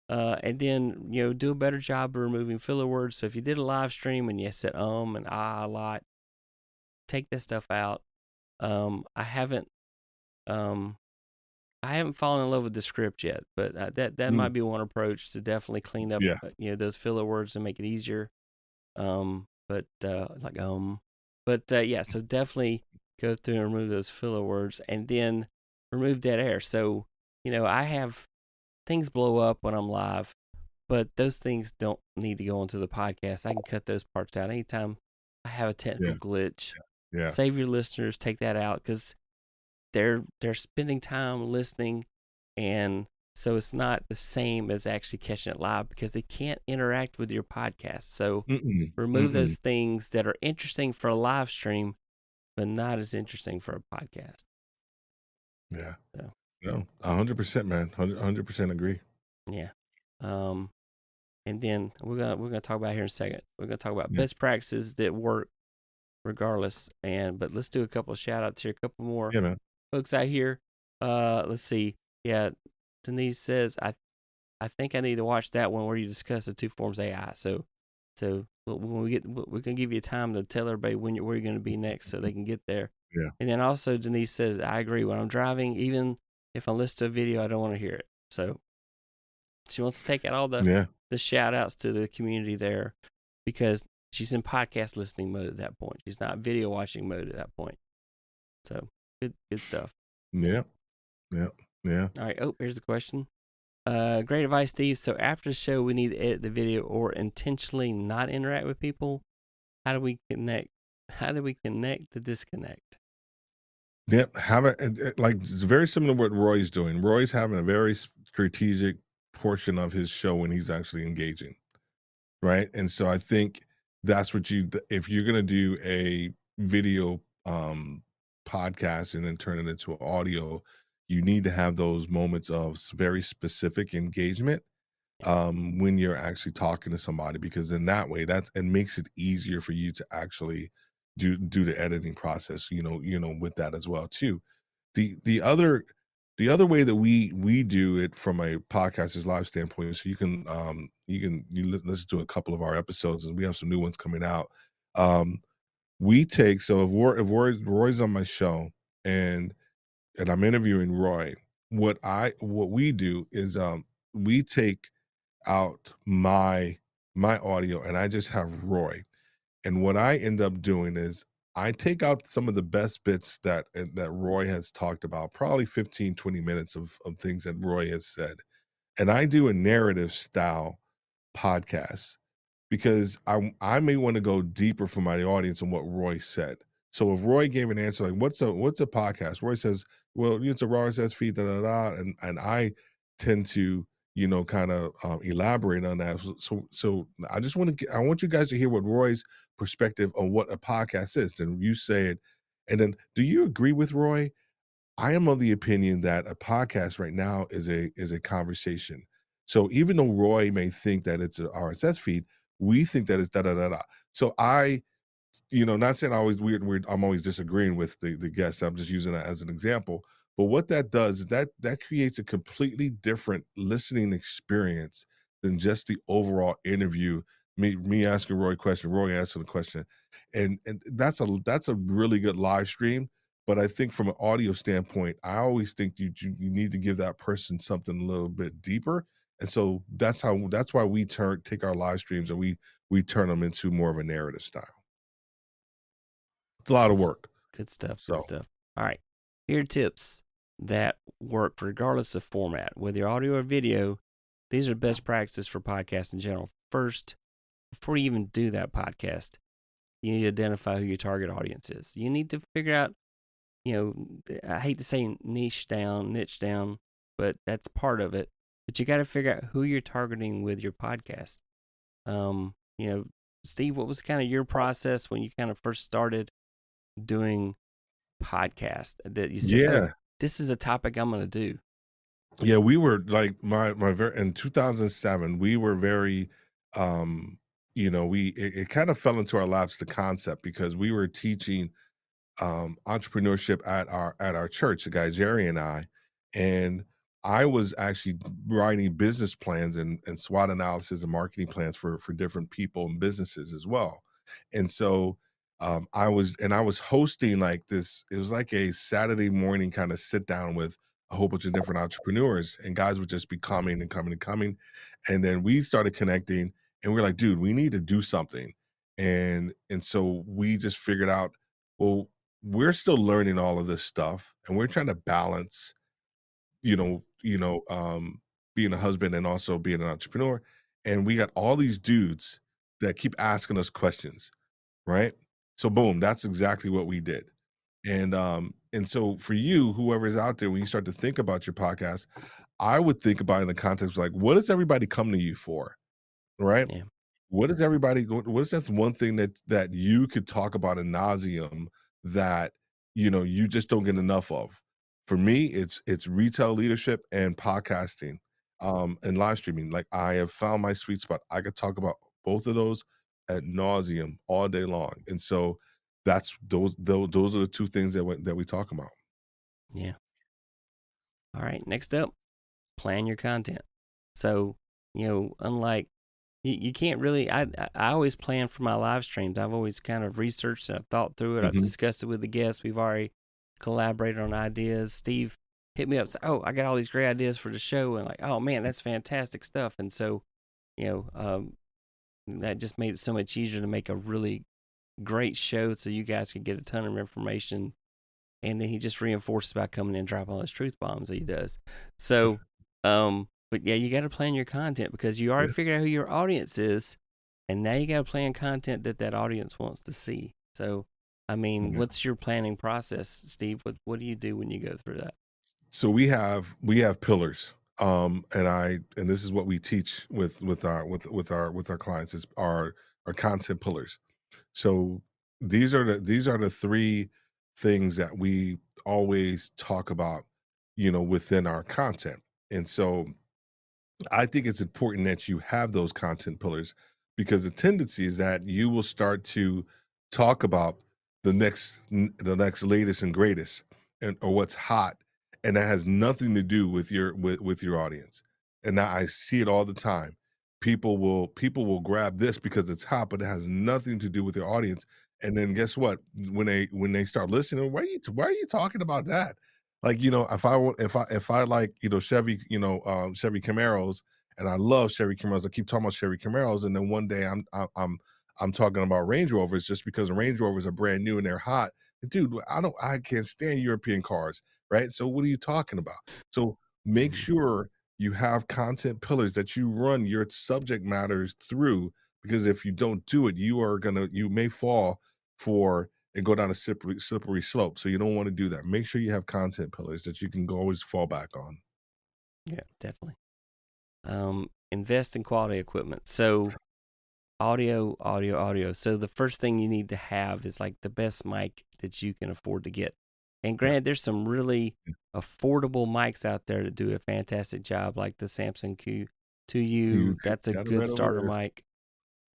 and then do a better job of removing filler words. So if you did a live stream and you said and a lot, take that stuff out. I haven't fallen in love with the script yet, but that Mm, might be one approach to definitely clean up yeah, those filler words and make it easier. But yeah, so definitely go through and remove those filler words, and then remove dead air. So I have things blow up when I'm live, but those things don't need to go into the podcast. I can cut those parts out anytime I have a technical yeah, glitch. yeah. Save your listeners, take that out because they're spending time listening, and so it's not the same as actually catching it live because they can't interact with your podcast. So Mm-mm, remove mm-mm. those things that are interesting for a live stream, but not as interesting for a podcast. Yeah. So No, 100%, man. 100% agree. yeah. And then we're gonna talk about here in a second. We're gonna talk about Yeah, best practices that work regardless. But let's do a couple of shout outs here, a couple more yeah, man. folks out here. Let's see. Yeah, Denise says I think I need to watch that one where you discuss the two forms of AI. So when we can give you time to tell everybody where you're going to be next, so they can get there. Yeah, And then also Denise says I agree. When I'm driving, even if I listen to a video, I don't want to hear it. So she wants to take out all yeah, the shout outs to the community there because she's in podcast listening mode at that point. She's not video watching mode at that point. So good stuff. yeah, yeah, yeah. All right. Oh, here's the question. Great advice, Steve. So after the show, we need to edit the video or intentionally not interact with people. How do we connect? How do we connect the disconnect? Yep, have it like it's very similar to what Roy's doing. Roy's having a very strategic portion of his show when he's actually engaging, right? And so I think that's what if you're gonna do a video podcast and then turn it into audio, you need to have those moments of very specific engagement when you're actually talking to somebody, because in that way that it makes it easier for you to actually do the editing process, with that as well too. The other way that we do it from a podcaster's live standpoint, so you listen to a couple of our episodes and we have some new ones coming out. We take so if Roy's on my show and I'm interviewing Roy, what we do is we take out my audio and I just have Roy. And what I end up doing is I take out some of the best bits that Roy has talked about, probably 15, 20 minutes of things that Roy has said. And I do a narrative style podcast because I may want to go deeper for my audience on what Roy said. So if Roy gave an answer like what's a podcast? Roy says, well, it's a RSS feed, da da da, and I tend to kind of elaborate on that. So I want you guys to hear what Roy's perspective on what a podcast is. Then you say it, and then do you agree with Roy? I am of the opinion that a podcast right now is a conversation. So even though Roy may think that it's an RSS feed, we think that it's da da da da. So not saying I always weird. I'm always disagreeing with the guests. I'm just using that as an example. But what that does is that creates a completely different listening experience than just the overall interview. Me asking Roy a question, Roy answering the question, and that's a really good live stream. But I think from an audio standpoint, I always think you need to give that person something a little bit deeper. And so that's why we take our live streams and we turn them into more of a narrative style. It's a lot of It's work. Good stuff. So Good stuff. All right. Here are tips that work regardless of format, whether you're audio or video. These are best practices for podcasts in general. First, before you even do that podcast, you need to identify who your target audience is. You need to figure out, I hate to say niche down, but that's part of it. But you got to figure out who you're targeting with your podcast. Steve, what was kind of your process when you kind of first started doing podcast that you said, oh, this is a topic I'm going to do? Yeah, we were like in 2007, we were very, it kind of fell into our laps, the concept, because we were teaching entrepreneurship at our church, the guy Jerry and and I was actually writing business plans and SWOT analysis and marketing plans for different people and businesses as well. And so I was hosting like this. It was like a Saturday morning kind of sit down with a whole bunch of different entrepreneurs, and guys would just be coming and coming and coming. And then we started connecting, and we are like, dude, we need to do something. And so we just figured out, well, we're still learning all of this stuff, and we're trying to balance, being a husband and also being an entrepreneur. And we got all these dudes that keep asking us questions, right? So boom, that's exactly what we did. And so for you, whoever's out there, when you start to think about your podcast, I would think about it in the context of like, what does everybody come to you for? Right? Yeah. What is that one thing that you could talk about ad nauseum that you just don't get enough of? For me, it's retail leadership and podcasting, and live streaming. Like, I have found my sweet spot. I could talk about both of those ad nauseum all day long. And so that's those are the two things that we talk about. Yeah. All right. Next up, plan your content. So, unlike you can't really, I always plan for my live streams. I've always kind of researched and I've thought through it. I've discussed it with the guests. We've already collaborated on ideas. Steve hit me up, say, oh, I got all these great ideas for the show. And like, oh man, that's fantastic stuff. And so, that just made it so much easier to make a really great show so you guys could get a ton of information. And then he just reinforces by coming in and dropping all his truth bombs that he does. So, but yeah, you got to plan your content because you already figured out who your audience is, and now you got to plan content that audience wants to see. So, I mean, what's your planning process, Steve? What do you do when you go through that? So we have pillars, and this is what we teach with our clients, is our content pillars. So these are the three things that we always talk about, within our content. And so I think it's important that you have those content pillars, because the tendency is that you will start to talk about the next latest and greatest, or what's hot, and that has nothing to do with your audience. And now I see it all the time. People will grab this because it's hot, but it has nothing to do with their audience. And then guess what? When they start listening, why are you talking about that? Like, if I like, Chevy, Chevy Camaros, and I love Chevy Camaros, I keep talking about Chevy Camaros, and then one day I'm talking about Range Rovers just because Range Rovers are brand new and they're hot. Dude, I can't stand European cars, right? So what are you talking about? So make sure you have content pillars that you run your subject matters through, because if you don't do it, you may fall for and go down a slippery slope. So you don't want to do that. Make sure you have content pillars that you can always fall back on. Yeah, definitely. Invest in quality equipment. So audio. So the first thing you need to have is like the best mic that you can afford to get. And granted, there's some really affordable mics out there that do a fantastic job, like the Samson Q2U. That's a good starter mic.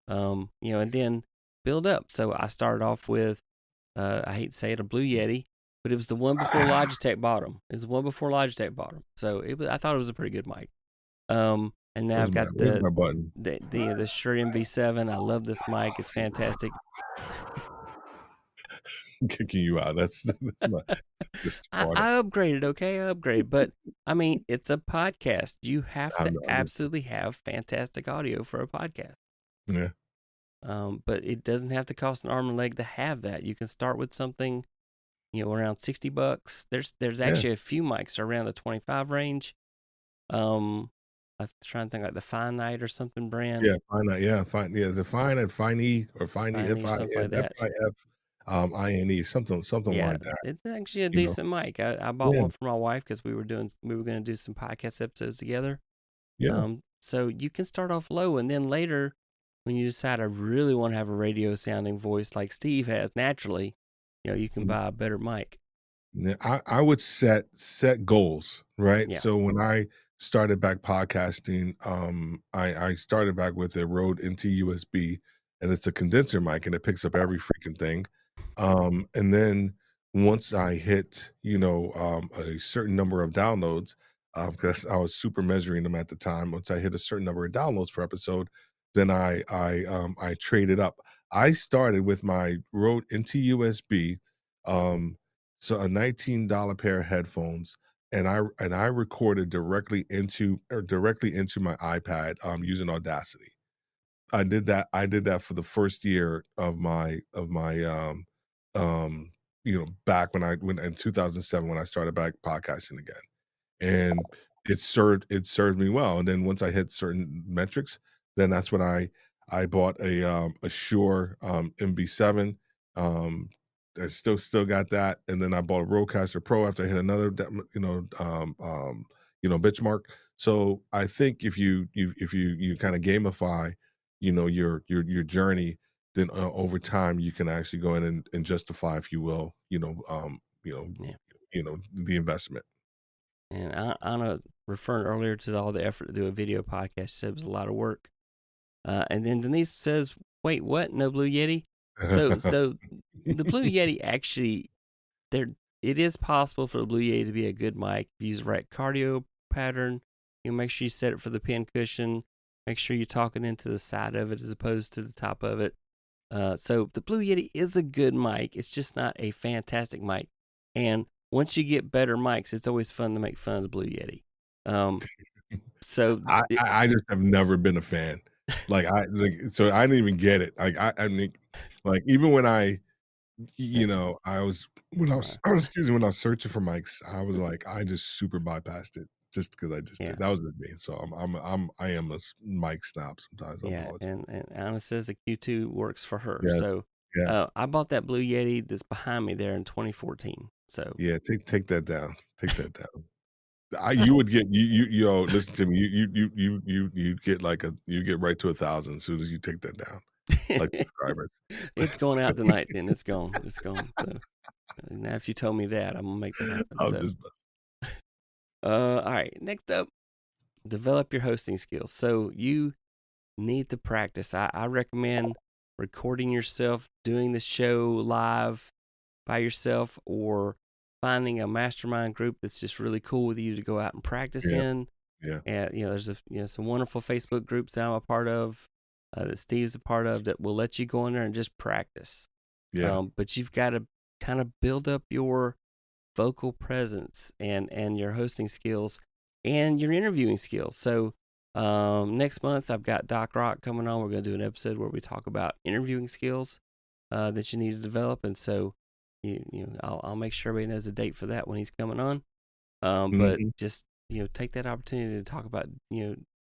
And then build up. So I started off with, I hate to say it, a Blue Yeti, but it was the one before Logitech bought them. It was the one before Logitech bought them. So I thought it was a pretty good mic. And now I've got the Shure MV7. I love this mic. It's fantastic. Kicking you out. That's I upgraded, okay? I upgraded. But, I mean, it's a podcast. You have to absolutely have fantastic audio for a podcast. Yeah. But it doesn't have to cost an arm and leg to have that. You can start with something around $60. There's Yeah. actually a few mics around the 25 range. I'm trying to think like the Finite or something brand. Yeah, Finite. Yeah, fine. Yeah, is it Fine and Fine E or Fine E Finite, something like that. FIF, something Yeah, like that. it's actually a You know. decent mic. I bought Yeah, one for my wife because we were going to do some podcast episodes together. yeah. So you can start off low, and then later, when you decide I really want to have a radio sounding voice like Steve has naturally, you can Mm. buy a better mic. Yeah, I would set goals, right? Yeah. So when I started back podcasting, I started back with a Rode NT USB, and it's a condenser mic, and it picks up every freaking thing. And then once I hit, a certain number of downloads, because I was super measuring them at the time. Once I hit a certain number of downloads per episode, then I traded up. I started with my Rode NT USB. So a $19 pair of headphones, and I recorded directly into my iPad, using Audacity. I did that for the first year um, back when in 2007 when I started back podcasting again. And it served me well, and then once I hit certain metrics, then that's when I bought a Shure, MB7. um, I still got that, and then I bought a Rodecaster Pro after I hit another benchmark. So I think if you kinda gamify, your journey, then, over time, you can actually go in and justify, if you will, Yeah. the investment. And Anna referring earlier to all the effort to do a video podcast, said it was a lot of work. And then Denise says, "Wait, what? No Blue Yeti?" So the Blue Yeti actually, there it is possible for the Blue Yeti to be a good mic. If you use the right cardio pattern, make sure you set it for the pin cushion. Make sure you're talking into the side of it as opposed to the top of it. So the Blue Yeti is a good mic. It's just not a fantastic mic. And once you get better mics, it's always fun to make fun of the Blue Yeti. So I just have never been a fan. So I didn't even get it. I mean, like even when I was excuse me, when I was searching for mics, I was like, I just super bypassed it just because I just Yeah. did. That was with me. So I am a mic snob sometimes. I yeah, apologize. and Anna says the Q2 works for her. Yes. So Yeah. I bought that Blue Yeti that's behind me there in 2014. So Yeah. Take that down. Take that down. You would get yo, listen to me. You get you get right to 1,000 as soon as you take that down. Like subscribers. it's going out tonight. Then it's gone. It's gone. So now, if you told me that, I'm gonna make that happen. I'll So, just all right. Next up, develop your hosting skills. So you need to practice. I recommend recording yourself doing the show live by yourself, or finding a mastermind group that's just really cool with you to go out and practice Yeah. in. Yeah. And there's some wonderful Facebook groups that I'm a part of, that Steve's a part of, that will let you go in there and just practice. Yeah. But you've got to kind of build up your vocal presence and your hosting skills and your interviewing skills. So next month I've got Doc Rock coming on. We're going to do an episode where we talk about interviewing skills that you need to develop. And so I'll make sure everybody knows a date for that when he's coming on. But Mhm. just take that opportunity to talk about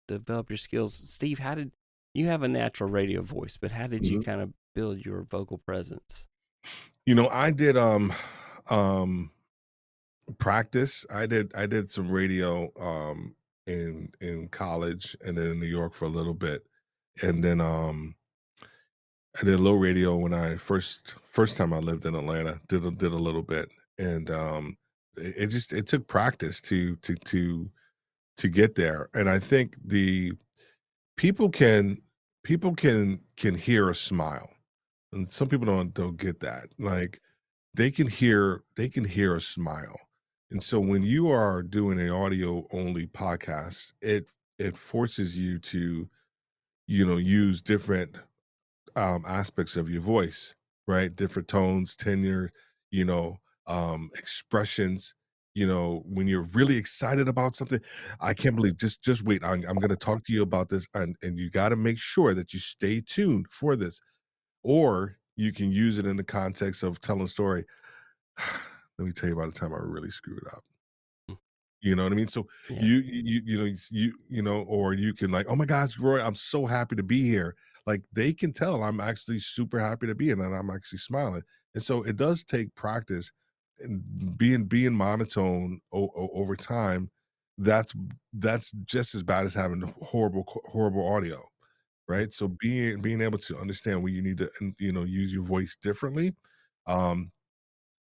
develop your skills. Steve, how did you have a natural radio voice, but how did you Mhm. kind of build your vocal presence? I did practice. I did some radio in college and then in New York for a little bit. And then I did low radio when I first time I lived in Atlanta. Did a little bit. And it took practice to get there. And I think the people can people can hear a smile. And some people don't get that. Like they can hear a smile. And so when you are doing an audio only podcast, it forces you to, use different aspects of your voice, right? Different tones, tenor, you know, expressions. When you're really excited about something, I can't believe. Just wait. I'm going to talk to you about this, and you got to make sure that you stay tuned for this, or you can use it in the context of telling a story. let me tell you about the time I really screwed up. Mm. You know what I mean? So Yeah. you know, or you can like, oh my gosh, Roy, I'm so happy to be here. Like they can tell I'm actually super happy to be here and I'm actually smiling. And so it does take practice and being monotone over time. That's that's just as bad as having horrible audio, Mm. right? So being able to understand where you need to use your voice differently, um,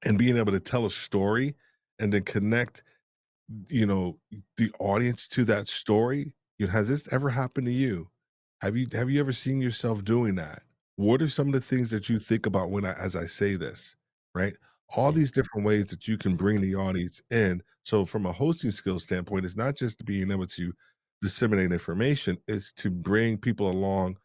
and being able to tell a story and then connect the audience to that story. Has this ever happened to you? Have you ever seen yourself doing that? What are some of the things that you think about as I say this, right? All Yeah. these different ways that you can bring the audience in. So from a hosting skill standpoint, it's not just being able to disseminate information, it's to bring people along,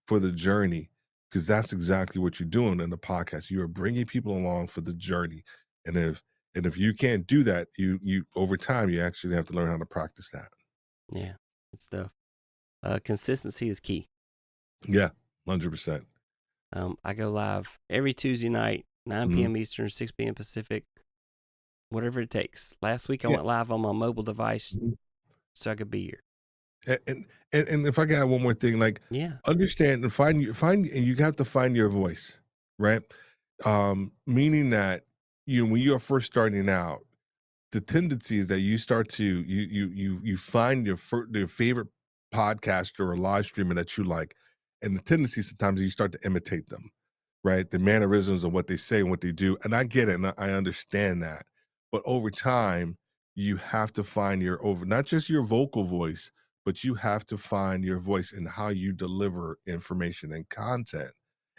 for the journey, because that's exactly what you're doing in the podcast. You are bringing people along for the journey. And if you can't do that, you over time, you actually have to learn how to practice that. Yeah. Good stuff. Consistency is key. Yeah, 100%. I go live every Tuesday night, 9 Mhm. p.m. Eastern, 6 p.m. Pacific, whatever it takes. Last week I Yeah. went live on my mobile device Mhm. so I could be here. And if I can add one more thing, like, Yeah. understand and and you have to find your voice, right? Meaning that, when you're first starting out, the tendency is that you start to you find your favorite podcaster or live streamer that you like, and the tendency sometimes you start to imitate them, right? The mannerisms of what they say and what they do, and I get it, and I understand that. But over time, you have to find not just your vocal voice, but you have to find your voice in how you deliver information and content.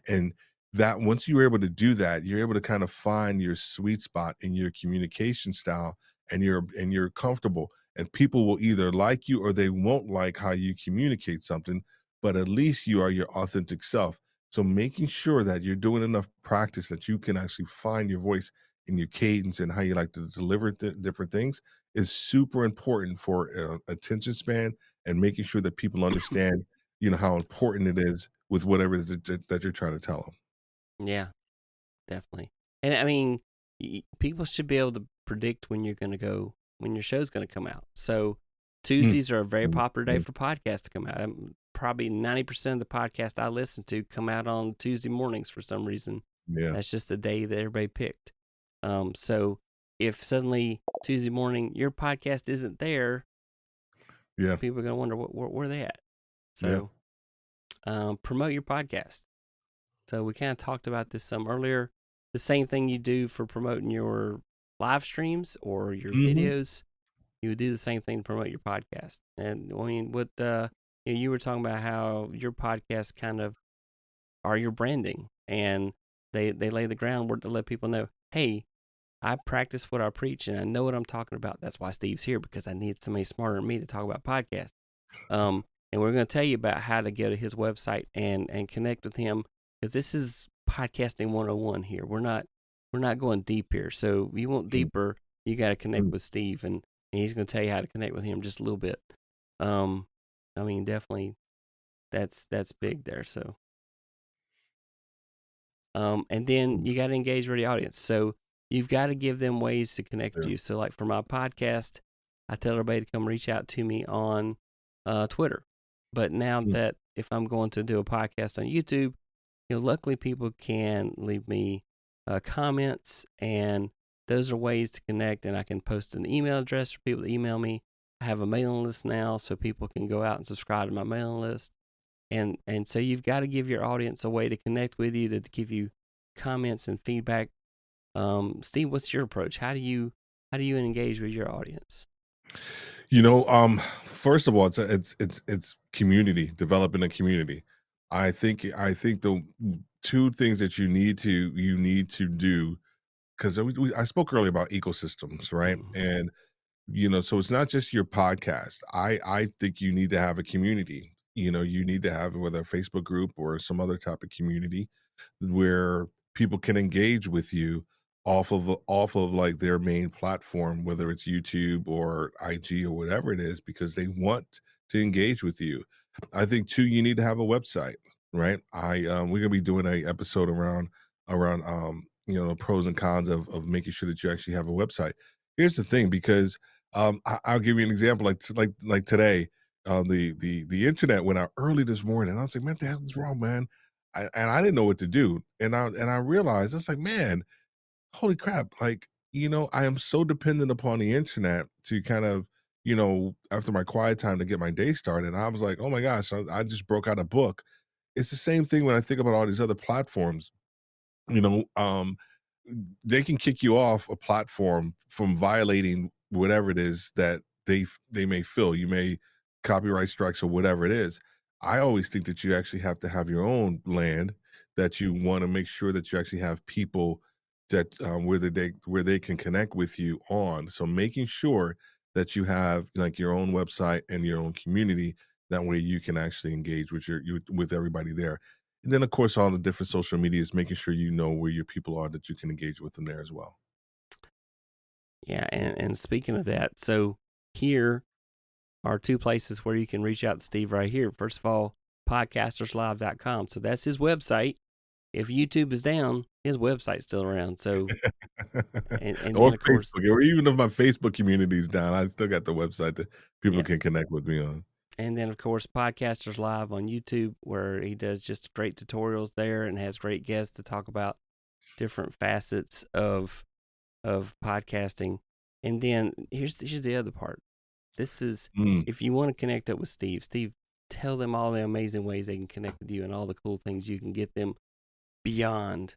And that once you're able to do that, you're able to kind of find your sweet spot in your communication style, and you're comfortable. And people will either like you or they won't like how you communicate something, but at least you are your authentic self. So making sure that you're doing enough practice that you can actually find your voice and your cadence and how you like to deliver different things is super important for attention span, and making sure that people understand, how important it is with whatever it is that you're trying to tell them. Yeah, definitely. And I mean, people should be able to predict when when your show's going to come out. So Mm, Tuesdays are a very mm, popular day mm. for podcasts to come out. Probably 90% of the podcasts I listen to come out on Tuesday mornings for some reason. Yeah, That's just the day that everybody picked. So if suddenly Tuesday morning your podcast isn't there, yeah, people are going to wonder where they at. yeah. So promote your podcast. So we kind of talked about this some earlier. The same thing you do for promoting your live streams or your Hmm. videos, you would do the same thing to promote your podcast. And I mean, you were talking about how your podcast kind of are your branding, and they lay the groundwork to let people know, hey, I practice what I preach, and I know what I'm talking about. That's why Steve's here, because I need somebody smarter than me to talk about podcasts. And we're going to tell you about how to go to his website and connect with him, because this is podcasting 101 here. We're not going deep here. So if you want deeper, you got to connect with Steve, and he's going to tell you how to connect with him just a little bit. Um, I mean, definitely that's big there. So and then you got to engage with the audience. So you've got to give them ways to connect with Yeah. you. So like for my podcast, I tell everybody to come reach out to me on Twitter. But now Mm, that if I'm going to do a podcast on YouTube, luckily people can leave me comments, and those are ways to connect. And I can post an email address for people to email me. I have a mailing list now, so people can go out and subscribe to my mailing list. And so you've got to give your audience a way to connect with you, to give you comments and feedback. Steve, what's your approach? How do you engage with your audience? First of all, it's community, developing a community. I think the two things that you need to do, because I spoke earlier about ecosystems, right? Mm-hmm. And so it's not just your podcast. I think you need to have a community. You need to have, whether a Facebook group or some other type of community, where people can engage with you off of like their main platform, whether it's YouTube or IG or whatever it is, because they want to engage with you. I think too, you need to have a website, right? We're gonna be doing a episode around the pros and cons of making sure that you actually have a website. Here's the thing, because I'll give you an example. Like today, the internet went out early this morning. And I was like, man, what the hell is wrong, man? And I didn't know what to do. And I realized, it's like, man, holy crap, like, I am so dependent upon the internet to kind of, after my quiet time, to get my day started. I was like, oh my gosh, I just broke out a book. It's the same thing when I think about all these other platforms. you know um they can kick you off a platform from violating whatever it is that they may feel. You may copyright strikes or whatever it is. I always think that you actually have to have your own land, that you want to make sure that you actually have people that where they can connect with you on. So making sure that you have like your own website and your own community, that way you can actually engage with with everybody there. And then, of course, all the different social medias, making sure you know where your people are, that you can engage with them there as well. Yeah, and speaking of that, so here are two places where you can reach out to Steve right here. First of all, podcasterslive.com. So that's his website. If YouTube is down, his website's still around. So, and Or then of course, Facebook, or even if my Facebook community is down, I still got the website that people yeah. can connect with me on. And then, of course, Podcasters Live on YouTube, where he does just great tutorials there and has great guests to talk about different facets of podcasting. And then here's the other part. This is if you want to connect up with Steve, tell them all the amazing ways they can connect with you and all the cool things you can get them beyond.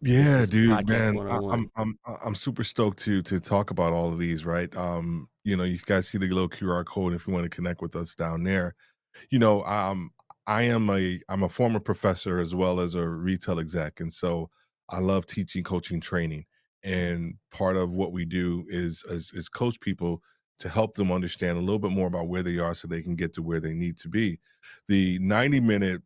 Yeah, dude, Podcast man, 101. I'm super stoked to talk about all of these, right? You guys see the little QR code if you want to connect with us down there. you know, um, I'm a former professor as well as a retail exec, and so I love teaching, coaching, training. And part of what we do is coach people to help them understand a little bit more about where they are, so they can get to where they need to be. The 90-minute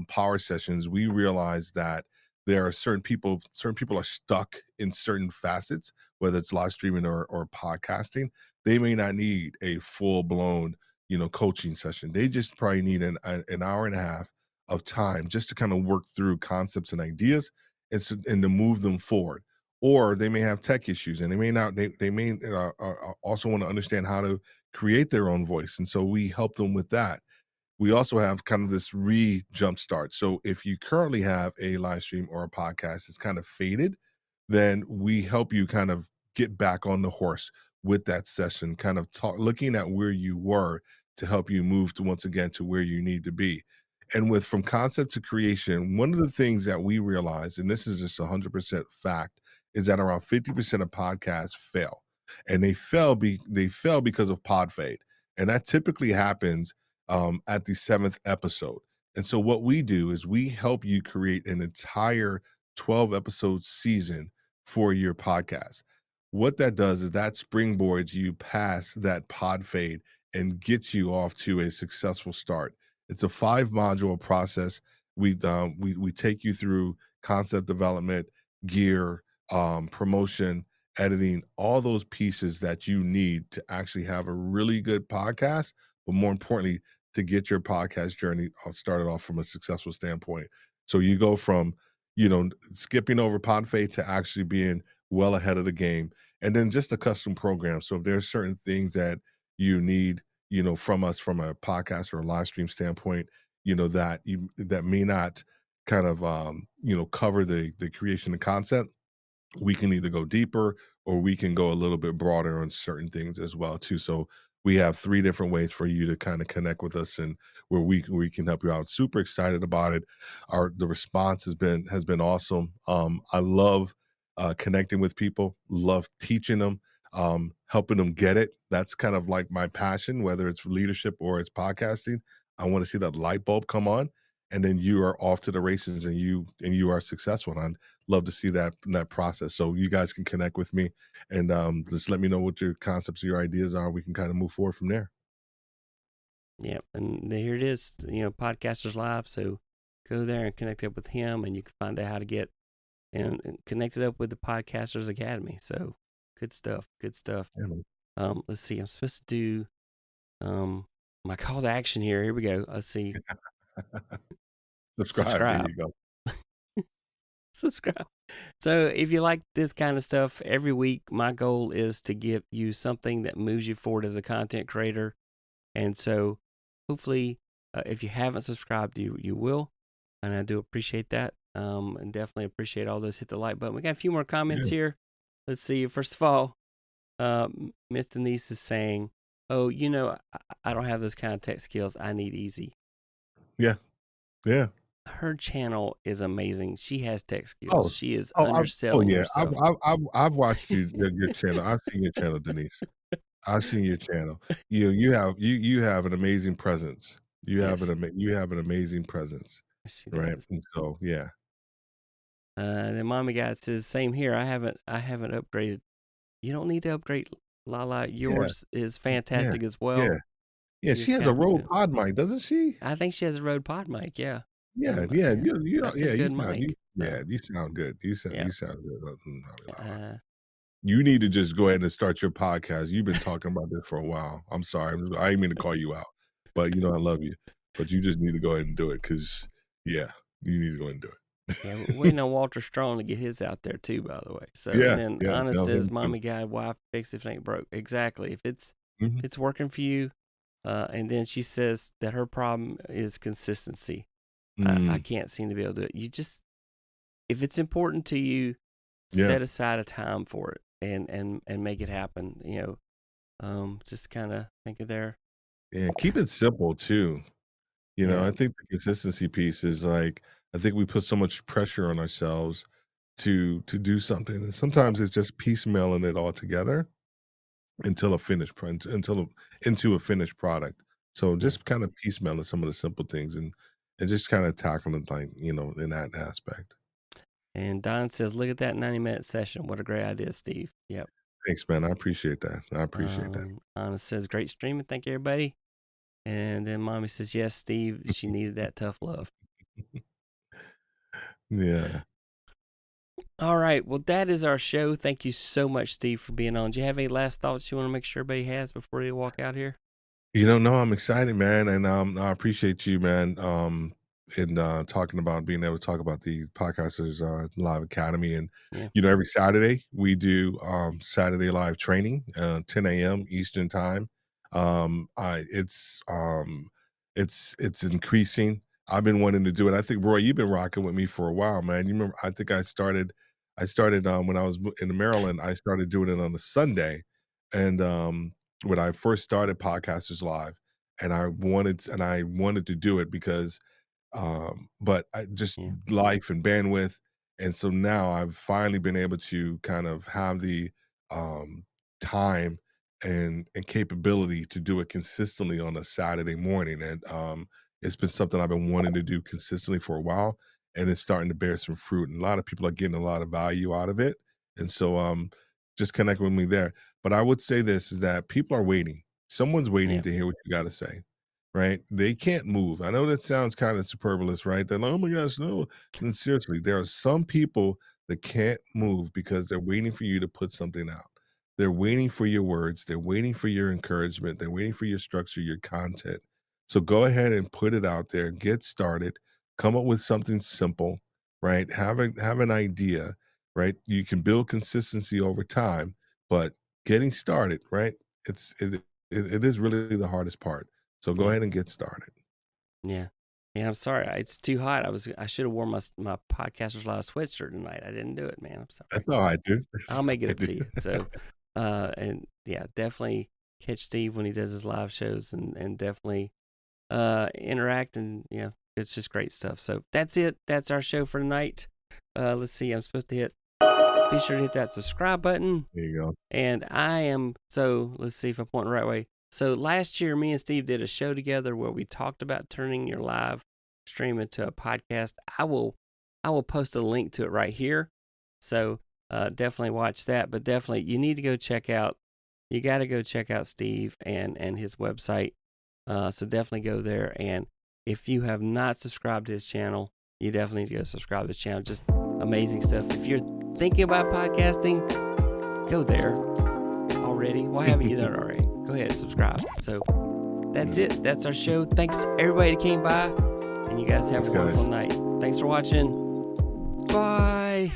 power sessions, we realize that there are certain people are stuck in certain facets, whether it's live streaming or podcasting. They may not need a full blown coaching session. They just probably need an hour and a half of time just to kind of work through concepts and ideas, and to move them forward. Or they may have tech issues, and they may also want to understand how to create their own voice. And so we help them with that. We also have kind of this jump start. So if you currently have a live stream or a podcast that's kind of faded, then we help you kind of get back on the horse with that session, kind of looking at where you were, to help you move to once again to where you need to be. And with from concept to creation, one of the things that we realize, and this is just 100% fact, is that around 50% of podcasts fail. And they fail because of pod fade. And that typically happens at the 7th episode. And so what we do is we help you create an entire 12 episode season for your podcast. What that does is that springboards you past that pod fade and gets you off to a successful start. It's a 5 module process. We take you through concept development, gear, promotion, editing, all those pieces that you need to actually have a really good podcast, but more importantly, to get your podcast journey started off from a successful standpoint. So you go from, skipping over pod fade to actually being well ahead of the game. And then just a custom program. So if there's certain things that you need, from us from a podcast or a live stream standpoint, that may not kind of cover the creation and concept, we can either go deeper or we can go a little bit broader on certain things as well too. So we have 3 different ways for you to kind of connect with us, and where we can help you out. Super excited about it. The response has been awesome. I love connecting with people, love teaching them, helping them get it. That's kind of like my passion, whether it's for leadership or it's podcasting. I want to see that light bulb come on, and then you are off to the races, and you are successful. And love to see that process. So you guys can connect with me, and just let me know what your concepts, your ideas are. We can kind of move forward from there. Yeah, and here it is, Podcasters Live. So go there and connect up with him, and you can find out how to get and connected up with the Podcasters Academy. So good stuff. Yeah, Let's see. I'm supposed to do my call to action here. Here we go. Let's see. Subscribe. There you go. Subscribe. So if you like this kind of stuff, every week my goal is to give you something that moves you forward as a content creator. And so hopefully, if you haven't subscribed, you will. And I do appreciate that. And definitely appreciate all those. Hit the like button. We got a few more comments here. Let's see. First of all, Miss Denise is saying, "Oh, I don't have those kind of tech skills. I need easy." Yeah. Her channel is amazing. She has tech skills. She is Underselling herself. I've watched your channel. I've seen your channel, Denise. I've seen your channel. You have an amazing presence. You have an amazing presence, She right? does. And so, yeah. Then Mommy Guy says, "Same here. I haven't upgraded. You don't need to upgrade, Lala. Yours is fantastic as well." Yeah. She has a Rode Pod mic, doesn't she? I think she has a Rode Pod mic. Yeah. Yeah. That's a good mic. You sound good. You sound good. Uh, You need to just go ahead and start your podcast. You've been talking about this for a while. I'm sorry. I didn't mean to call you out, but I love you. But you just need to go ahead and do it because, you need to go ahead and do it. Yeah, we're waiting on Walter Strong to get his out there too, by the way. So and then Anna says, "Mommy Guy, why fix if it ain't broke?" Exactly. If it's working for you, and then she says that her problem is consistency. I can't seem to be able to do it. You just, if it's important to you, set aside a time for it and make it happen. Just kind of think of there. Yeah, keep it simple too. I think the consistency piece is like, I think we put so much pressure on ourselves to do something, and sometimes it's just piecemealing it all together into a finished product. So just kind of piecemealing some of the simple things and just kind of tackling it like, in that aspect. And Don says, "Look at that 90-minute session. What a great idea, Steve." Yep. Thanks, man. I appreciate that. Anna says, "Great streaming. Thank you, everybody." And then Mommy says, "Yes, Steve, she needed that tough love." Yeah. All right. Well, that is our show. Thank you so much, Steve, for being on. Do you have any last thoughts you want to make sure everybody has before they walk out here? No, I'm excited, man, and I appreciate you, man. In talking about being able to talk about the Podcasters Live Academy, and every Saturday we do Saturday live training, 10 a.m. Eastern time. It's increasing. I've been wanting to do it. I think, Roy, you've been rocking with me for a while, man. You remember? I think I started when I was in Maryland. I started doing it on a Sunday, and when I first started Podcasters Live, and I wanted to do it because, but I just life and bandwidth, and so now I've finally been able to kind of have the time and capability to do it consistently on a Saturday morning, and it's been something I've been wanting to do consistently for a while, and it's starting to bear some fruit, and a lot of people are getting a lot of value out of it, and so just connect with me there. But I would say this is that people are waiting. Someone's waiting to hear what you got to say, right? They can't move. I know that sounds kind of superfluous, right? They're like, "Oh my gosh, no." And seriously, there are some people that can't move because they're waiting for you to put something out. They're waiting for your words. They're waiting for your encouragement. They're waiting for your structure, your content. So go ahead and put it out there. Get started. Come up with something simple, right? Have an idea, right? You can build consistency over time, but getting started, right? It is really the hardest part. So go ahead and get started. Yeah. Yeah, I'm sorry. It's too hot. I should have worn my Podcasters Live sweatshirt tonight. I didn't do it, man. I'm sorry. That's all right, dude. I'll make it up to you. So, and yeah, definitely catch Steve when he does his live shows and definitely interact, and it's just great stuff. So that's it. That's our show for tonight. Let's see. I'm supposed to be sure to hit that subscribe button. There you go. And let's see if I'm pointing the right way. So last year, me and Steve did a show together where we talked about turning your live stream into a podcast. I will post a link to it right here. So definitely watch that. But definitely, you need to go check out. You got to go check out Steve and his website. So definitely go there. And if you have not subscribed to his channel, you definitely need to go subscribe to his channel. Just amazing stuff. If you're thinking about podcasting, go there already. Why haven't you done it already? Go ahead and subscribe. So that's it. That's our show. Thanks to everybody that came by. And you guys have a wonderful night. Thanks for watching. Bye.